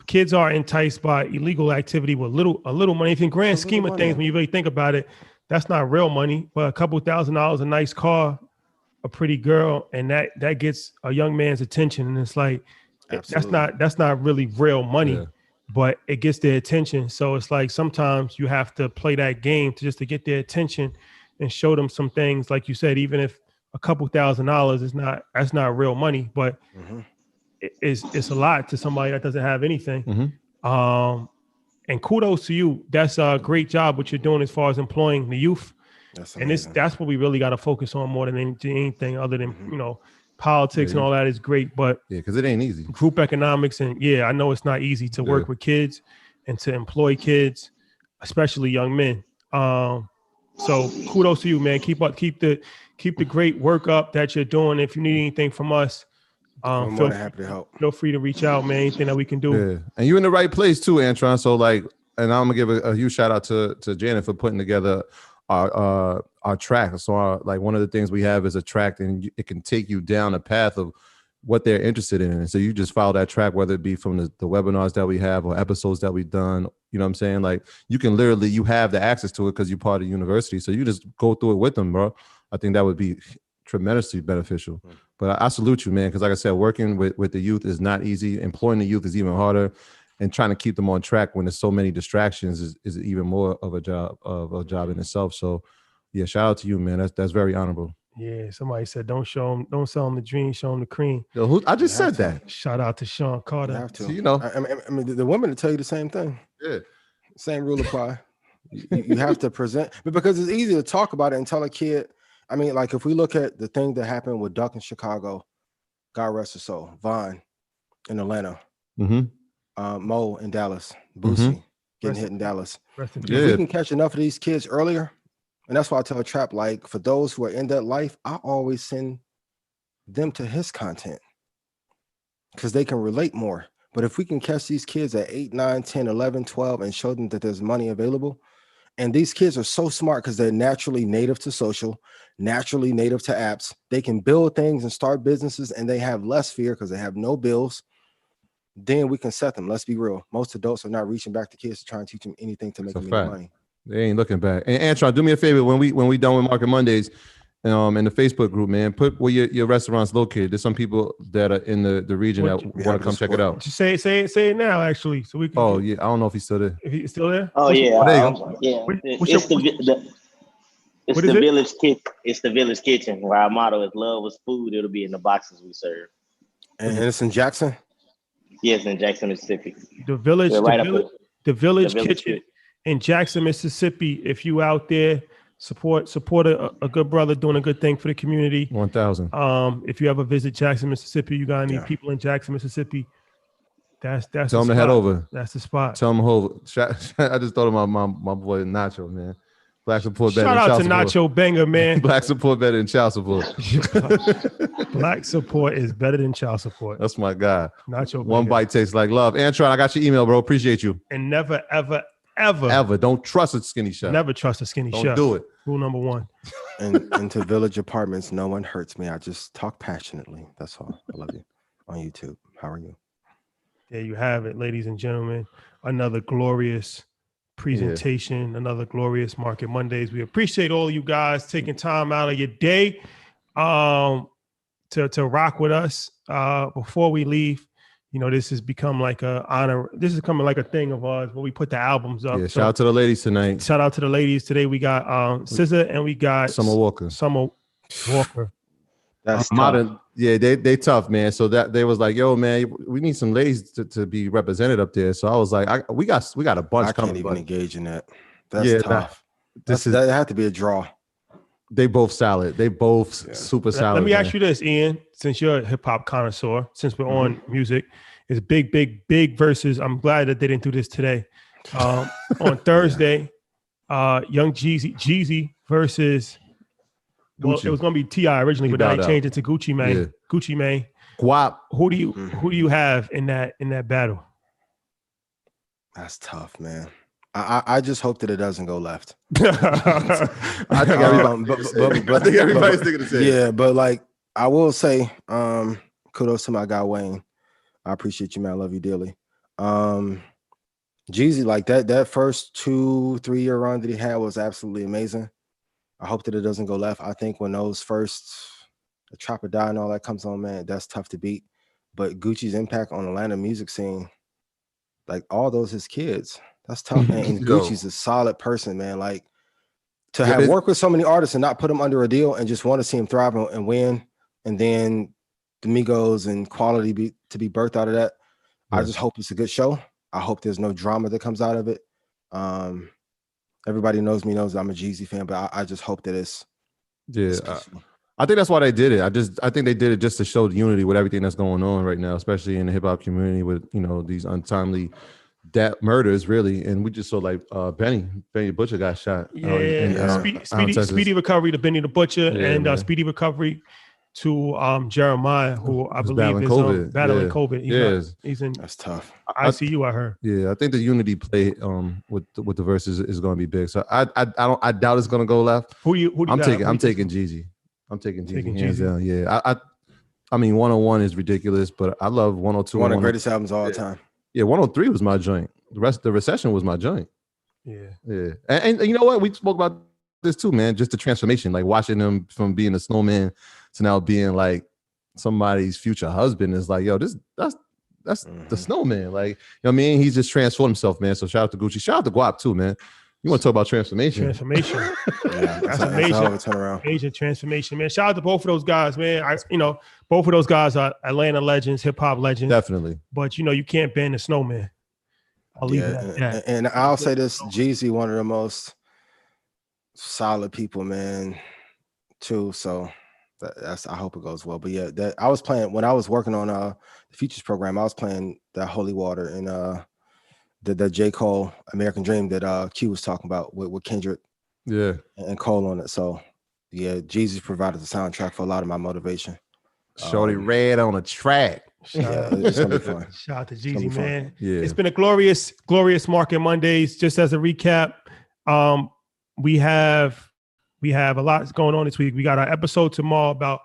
kids are enticed by illegal activity with a little money. If in grand scheme of things, when you really think about it, that's not real money, but a couple $1,000s, a nice car, a pretty girl, and that gets a young man's attention. And it's like, that's not really real money, but it gets their attention. So it's like, sometimes you have to play that game to get their attention and show them some things. Like you said, even if a couple $1,000s that's not real money, but it's a lot to somebody that doesn't have anything. And kudos to you. That's a great job what you're doing as far as employing the youth. That's And that's what we really got to focus on more than anything other than, politics and all that is great, but because it ain't easy. Group economics, and I know it's not easy to work with kids and to employ kids, especially young men. So kudos to you, man. Keep the great work up that you're doing. If you need anything from us, I'm more than happy to help. Feel free to reach out, man. Anything that we can do. Yeah. And you're in the right place too, Antron. So like, and I'm gonna give a huge shout out to Janet for putting together our track. So like one of the things we have is a track, and it can take you down a path of what they're interested in. And so you just follow that track, whether it be from the webinars that we have or episodes that we've done. You know what I'm saying? Like you can literally, you have the access to it because you're part of the university. So you just go through it with them, bro. I think that would be tremendously beneficial. But I salute you, man, because like I said, working with the youth is not easy. Employing the youth is even harder. And trying to keep them on track when there's so many distractions is even more of a job in itself. So yeah, shout out to you, man. That's very honorable. Yeah, somebody said don't sell them the dream, show them the cream. Yo, I just said that. Shout out to Sean Carter. You have to. So, you know, I mean, the women will tell you the same thing. Yeah, same rule apply. You have to present, but because it's easy to talk about it and tell a kid. I mean, like if we look at the thing that happened with Duck in Chicago, God rest his soul, Vaughn in Atlanta, Mo in Dallas, Boosie getting hit in Dallas. If we can catch enough of these kids earlier. And that's why I tell Trap, like for those who are in that life, I always send them to his content because they can relate more. But if we can catch these kids at 8, 9, 10, 11, 12 and show them that there's money available, and these kids are so smart because they're naturally native to social, naturally native to apps. They can build things and start businesses and they have less fear because they have no bills. Then we can set them. Let's be real. Most adults are not reaching back to kids to try and teach them anything to make them any money. They ain't looking back. And Antron, do me a favor when we done with Market Mondays, in the Facebook group, man, put where your restaurant's located. There's some people that are in the region that want to come check it out. Just say it now, actually, so we can. Oh yeah, I don't know if he's still there. If he's still there. Oh yeah, there you go. Yeah. It's the village kitchen. It's the village kitchen where our motto is love is food. It'll be in the boxes we serve. And it's in Jackson. Yes, in Jackson, Mississippi. The village, the village kitchen in Jackson, Mississippi. If you out there, support a good brother doing a good thing for the community. 1,000. If you ever visit Jackson, Mississippi, you got any people in Jackson, Mississippi. That's tell them to head over. That's the spot. Tell them over. I just thought of my boy Nacho, man. Black support better. Shout out to Nacho Banger, man. Black support better than child support. Black support is better than child support. That's my guy. Nacho One Banger. bite tastes like love. Antron, I got your email, bro. Appreciate you. And never, ever don't trust a skinny chef. Never trust a skinny chef. Don't do it. Rule number 1. And to Village Apartments, no one hurts me. I just talk passionately. That's all. I love you. On YouTube. How are you? There you have it, ladies and gentlemen. Another glorious presentation, another glorious Market Mondays. We appreciate all of you guys taking time out of your day to rock with us. Before we leave, you know, this has become like a honor. This is becoming like a thing of ours where we put the albums up. Yeah, shout out to the ladies tonight. Shout out to the ladies today. We got SZA and we got Summer Walker. That's modern. Yeah, they tough, man. So that they was like, yo, man, we need some ladies to be represented up there. So I was like, we got a bunch coming. I can't even engage in that. That's tough. That had to be a draw. They both solid. They both super solid. Let me ask you this, Ian, since you're a hip hop connoisseur, since we're on music, it's big versus. I'm glad that they didn't do this today. On Thursday, Young Jeezy versus. Well, Gucci. it was gonna be T.I. originally, but now they changed it to Gucci Mane. Yeah. Gucci Mane. Guap. Who do you have in that battle? That's tough, man. I just hope that it doesn't go left. I think everybody's thinking the same. Yeah, but like I will say, kudos to my guy Wayne. I appreciate you, man. I love you dearly. Jeezy, like that first 2-3 year run that he had was absolutely amazing. I hope that it doesn't go left. I think when those first the Trap or Die and all that comes on, man, that's tough to beat. But Gucci's impact on Atlanta music scene, like all those his kids, that's tough, man. And Gucci's a solid person, man. Like to have worked with so many artists and not put him under a deal and just want to see him thrive and win, and then the Migos and quality to be birthed out of that. I just hope it's a good show. I hope there's no drama that comes out of it. Everybody knows me, knows I'm a Jeezy fan, but I just hope that it's peaceful. I think that's why they did it. I think they did it just to show the unity with everything that's going on right now, especially in the hip hop community with, you know, these untimely murders, really. And we just saw like Benny Butcher got shot. Speedy recovery to Benny the Butcher, and speedy recovery to Jeremiah, who I believe is battling COVID. He's in that's tough. ICU. I heard. Yeah, I think the unity play with the verses is going to be big. So I doubt it's going to go left. Who do you I'm taking Jeezy. I'm taking Jeezy hands down. Yeah, I mean 101 is ridiculous, but I love 102. One of the greatest albums of all time. Yeah, 103 was my joint. The Recession was my joint. Yeah. And you know what? We spoke about this too, man. Just the transformation, like watching him from being a snowman to now being like somebody's future husband is like, yo, that's the snowman. Like, you know what I mean? He's just transformed himself, man. So shout out to Gucci. Shout out to Guap too, man. You want to talk about transformation? That's amazing. Major transformation, man. Shout out to both of those guys, man. Both of those guys are Atlanta legends, hip hop legends. Definitely. But you can't ban the snowman. I'll leave it at that. And I'll say this: Jeezy, one of the most solid people, man, too. So that's I hope it goes well. But yeah, that I was playing when I was working on the Futures program. I was playing that Holy Water and the J. Cole American Dream that Q was talking about with Kendrick, and Cole on it. So yeah, Jeezy provided the soundtrack for a lot of my motivation. Shorty red on a track. It's gonna be fun. Shout out to Jeezy, man. Yeah. It's been a glorious Market Mondays. Just as a recap, we have a lot going on this week. We got our episode tomorrow about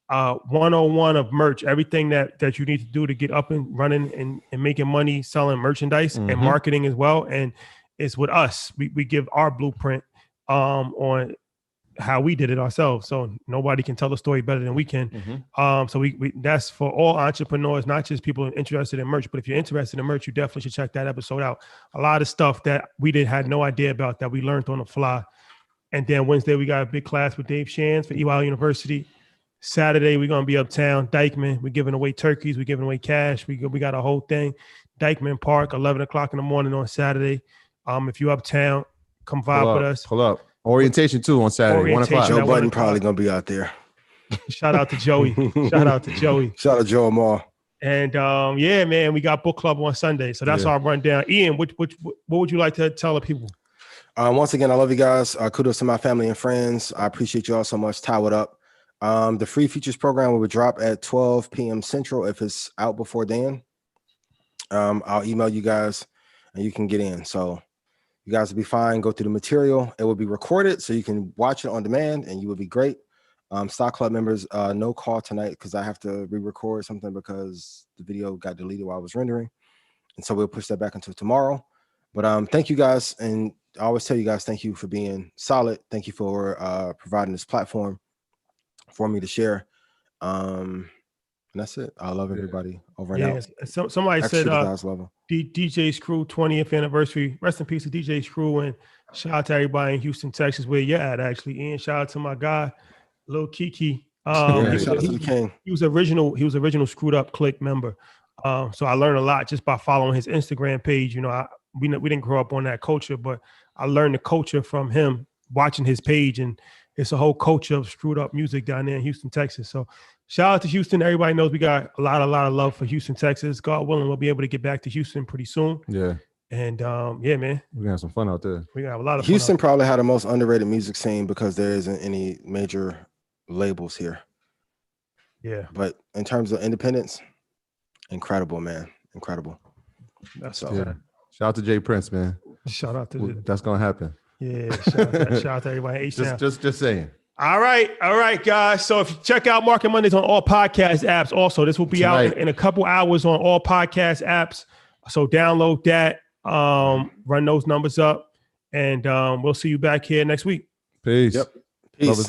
101 of merch, everything that you need to do to get up and running and making money selling merchandise and marketing as well. And it's with us. We give our blueprint on how we did it ourselves. So nobody can tell the story better than we can. So we that's for all entrepreneurs, not just people interested in merch, but if you're interested in merch, you definitely should check that episode out. A lot of stuff that we had no idea about that we learned on the fly. And then Wednesday, we got a big class with Dave Shands for EYL University. Saturday, we're going to be uptown, Dykeman. We're giving away turkeys. We're giving away cash. We got a whole thing. Dykeman Park, 11 o'clock in the morning on Saturday. If you're uptown, come vibe with us. Pull up. Orientation too on Saturday, 1 o'clock. Joe Budden probably going to be out there. Shout out to Joey. Shout out to Joe Amar. And yeah, man, we got book club on Sunday. So that's our rundown. Ian, what would you like to tell the people? Once again, I love you guys. Kudos to my family and friends. I appreciate you all so much. Tie it up. The free features program will drop at 12 p.m. Central. If it's out before then, I'll email you guys and you can get in. So you guys will be fine. Go through the material. It will be recorded so you can watch it on demand and you will be great. Stock Club members, no call tonight because I have to re-record something because the video got deleted while I was rendering. And so we'll push that back until tomorrow. But thank you guys. And I always tell you guys, thank you for being solid. Thank you for providing this platform for me to share. And that's it. I love everybody over and out. Somebody said DJ Screw 20th anniversary. Rest in peace to DJ Screw, and shout out to everybody in Houston, Texas, where you're at actually. Ian, shout out to my guy, Lil Kiki. He was original Screwed Up Click member. So I learned a lot just by following his Instagram page. We didn't grow up on that culture, but I learned the culture from him watching his page, and it's a whole culture of screwed up music down there in Houston, Texas. So shout out to Houston. Everybody knows we got a lot of love for Houston, Texas. God willing, we'll be able to get back to Houston pretty soon. Yeah. And yeah, man, we're gonna have some fun out there. We got a lot of Houston probably had the most underrated music scene because there isn't any major labels here. Yeah. But in terms of independence, incredible, man. Incredible. That's Shout out to Jay Prince, man. Shout out to that's gonna happen. Yeah, shout out to everybody. Just saying. All right, guys. So if you check out Market Mondays on all podcast apps, also this will be out in a couple hours on all podcast apps. So download that, run those numbers up, and we'll see you back here next week. Peace. Yep. Peace.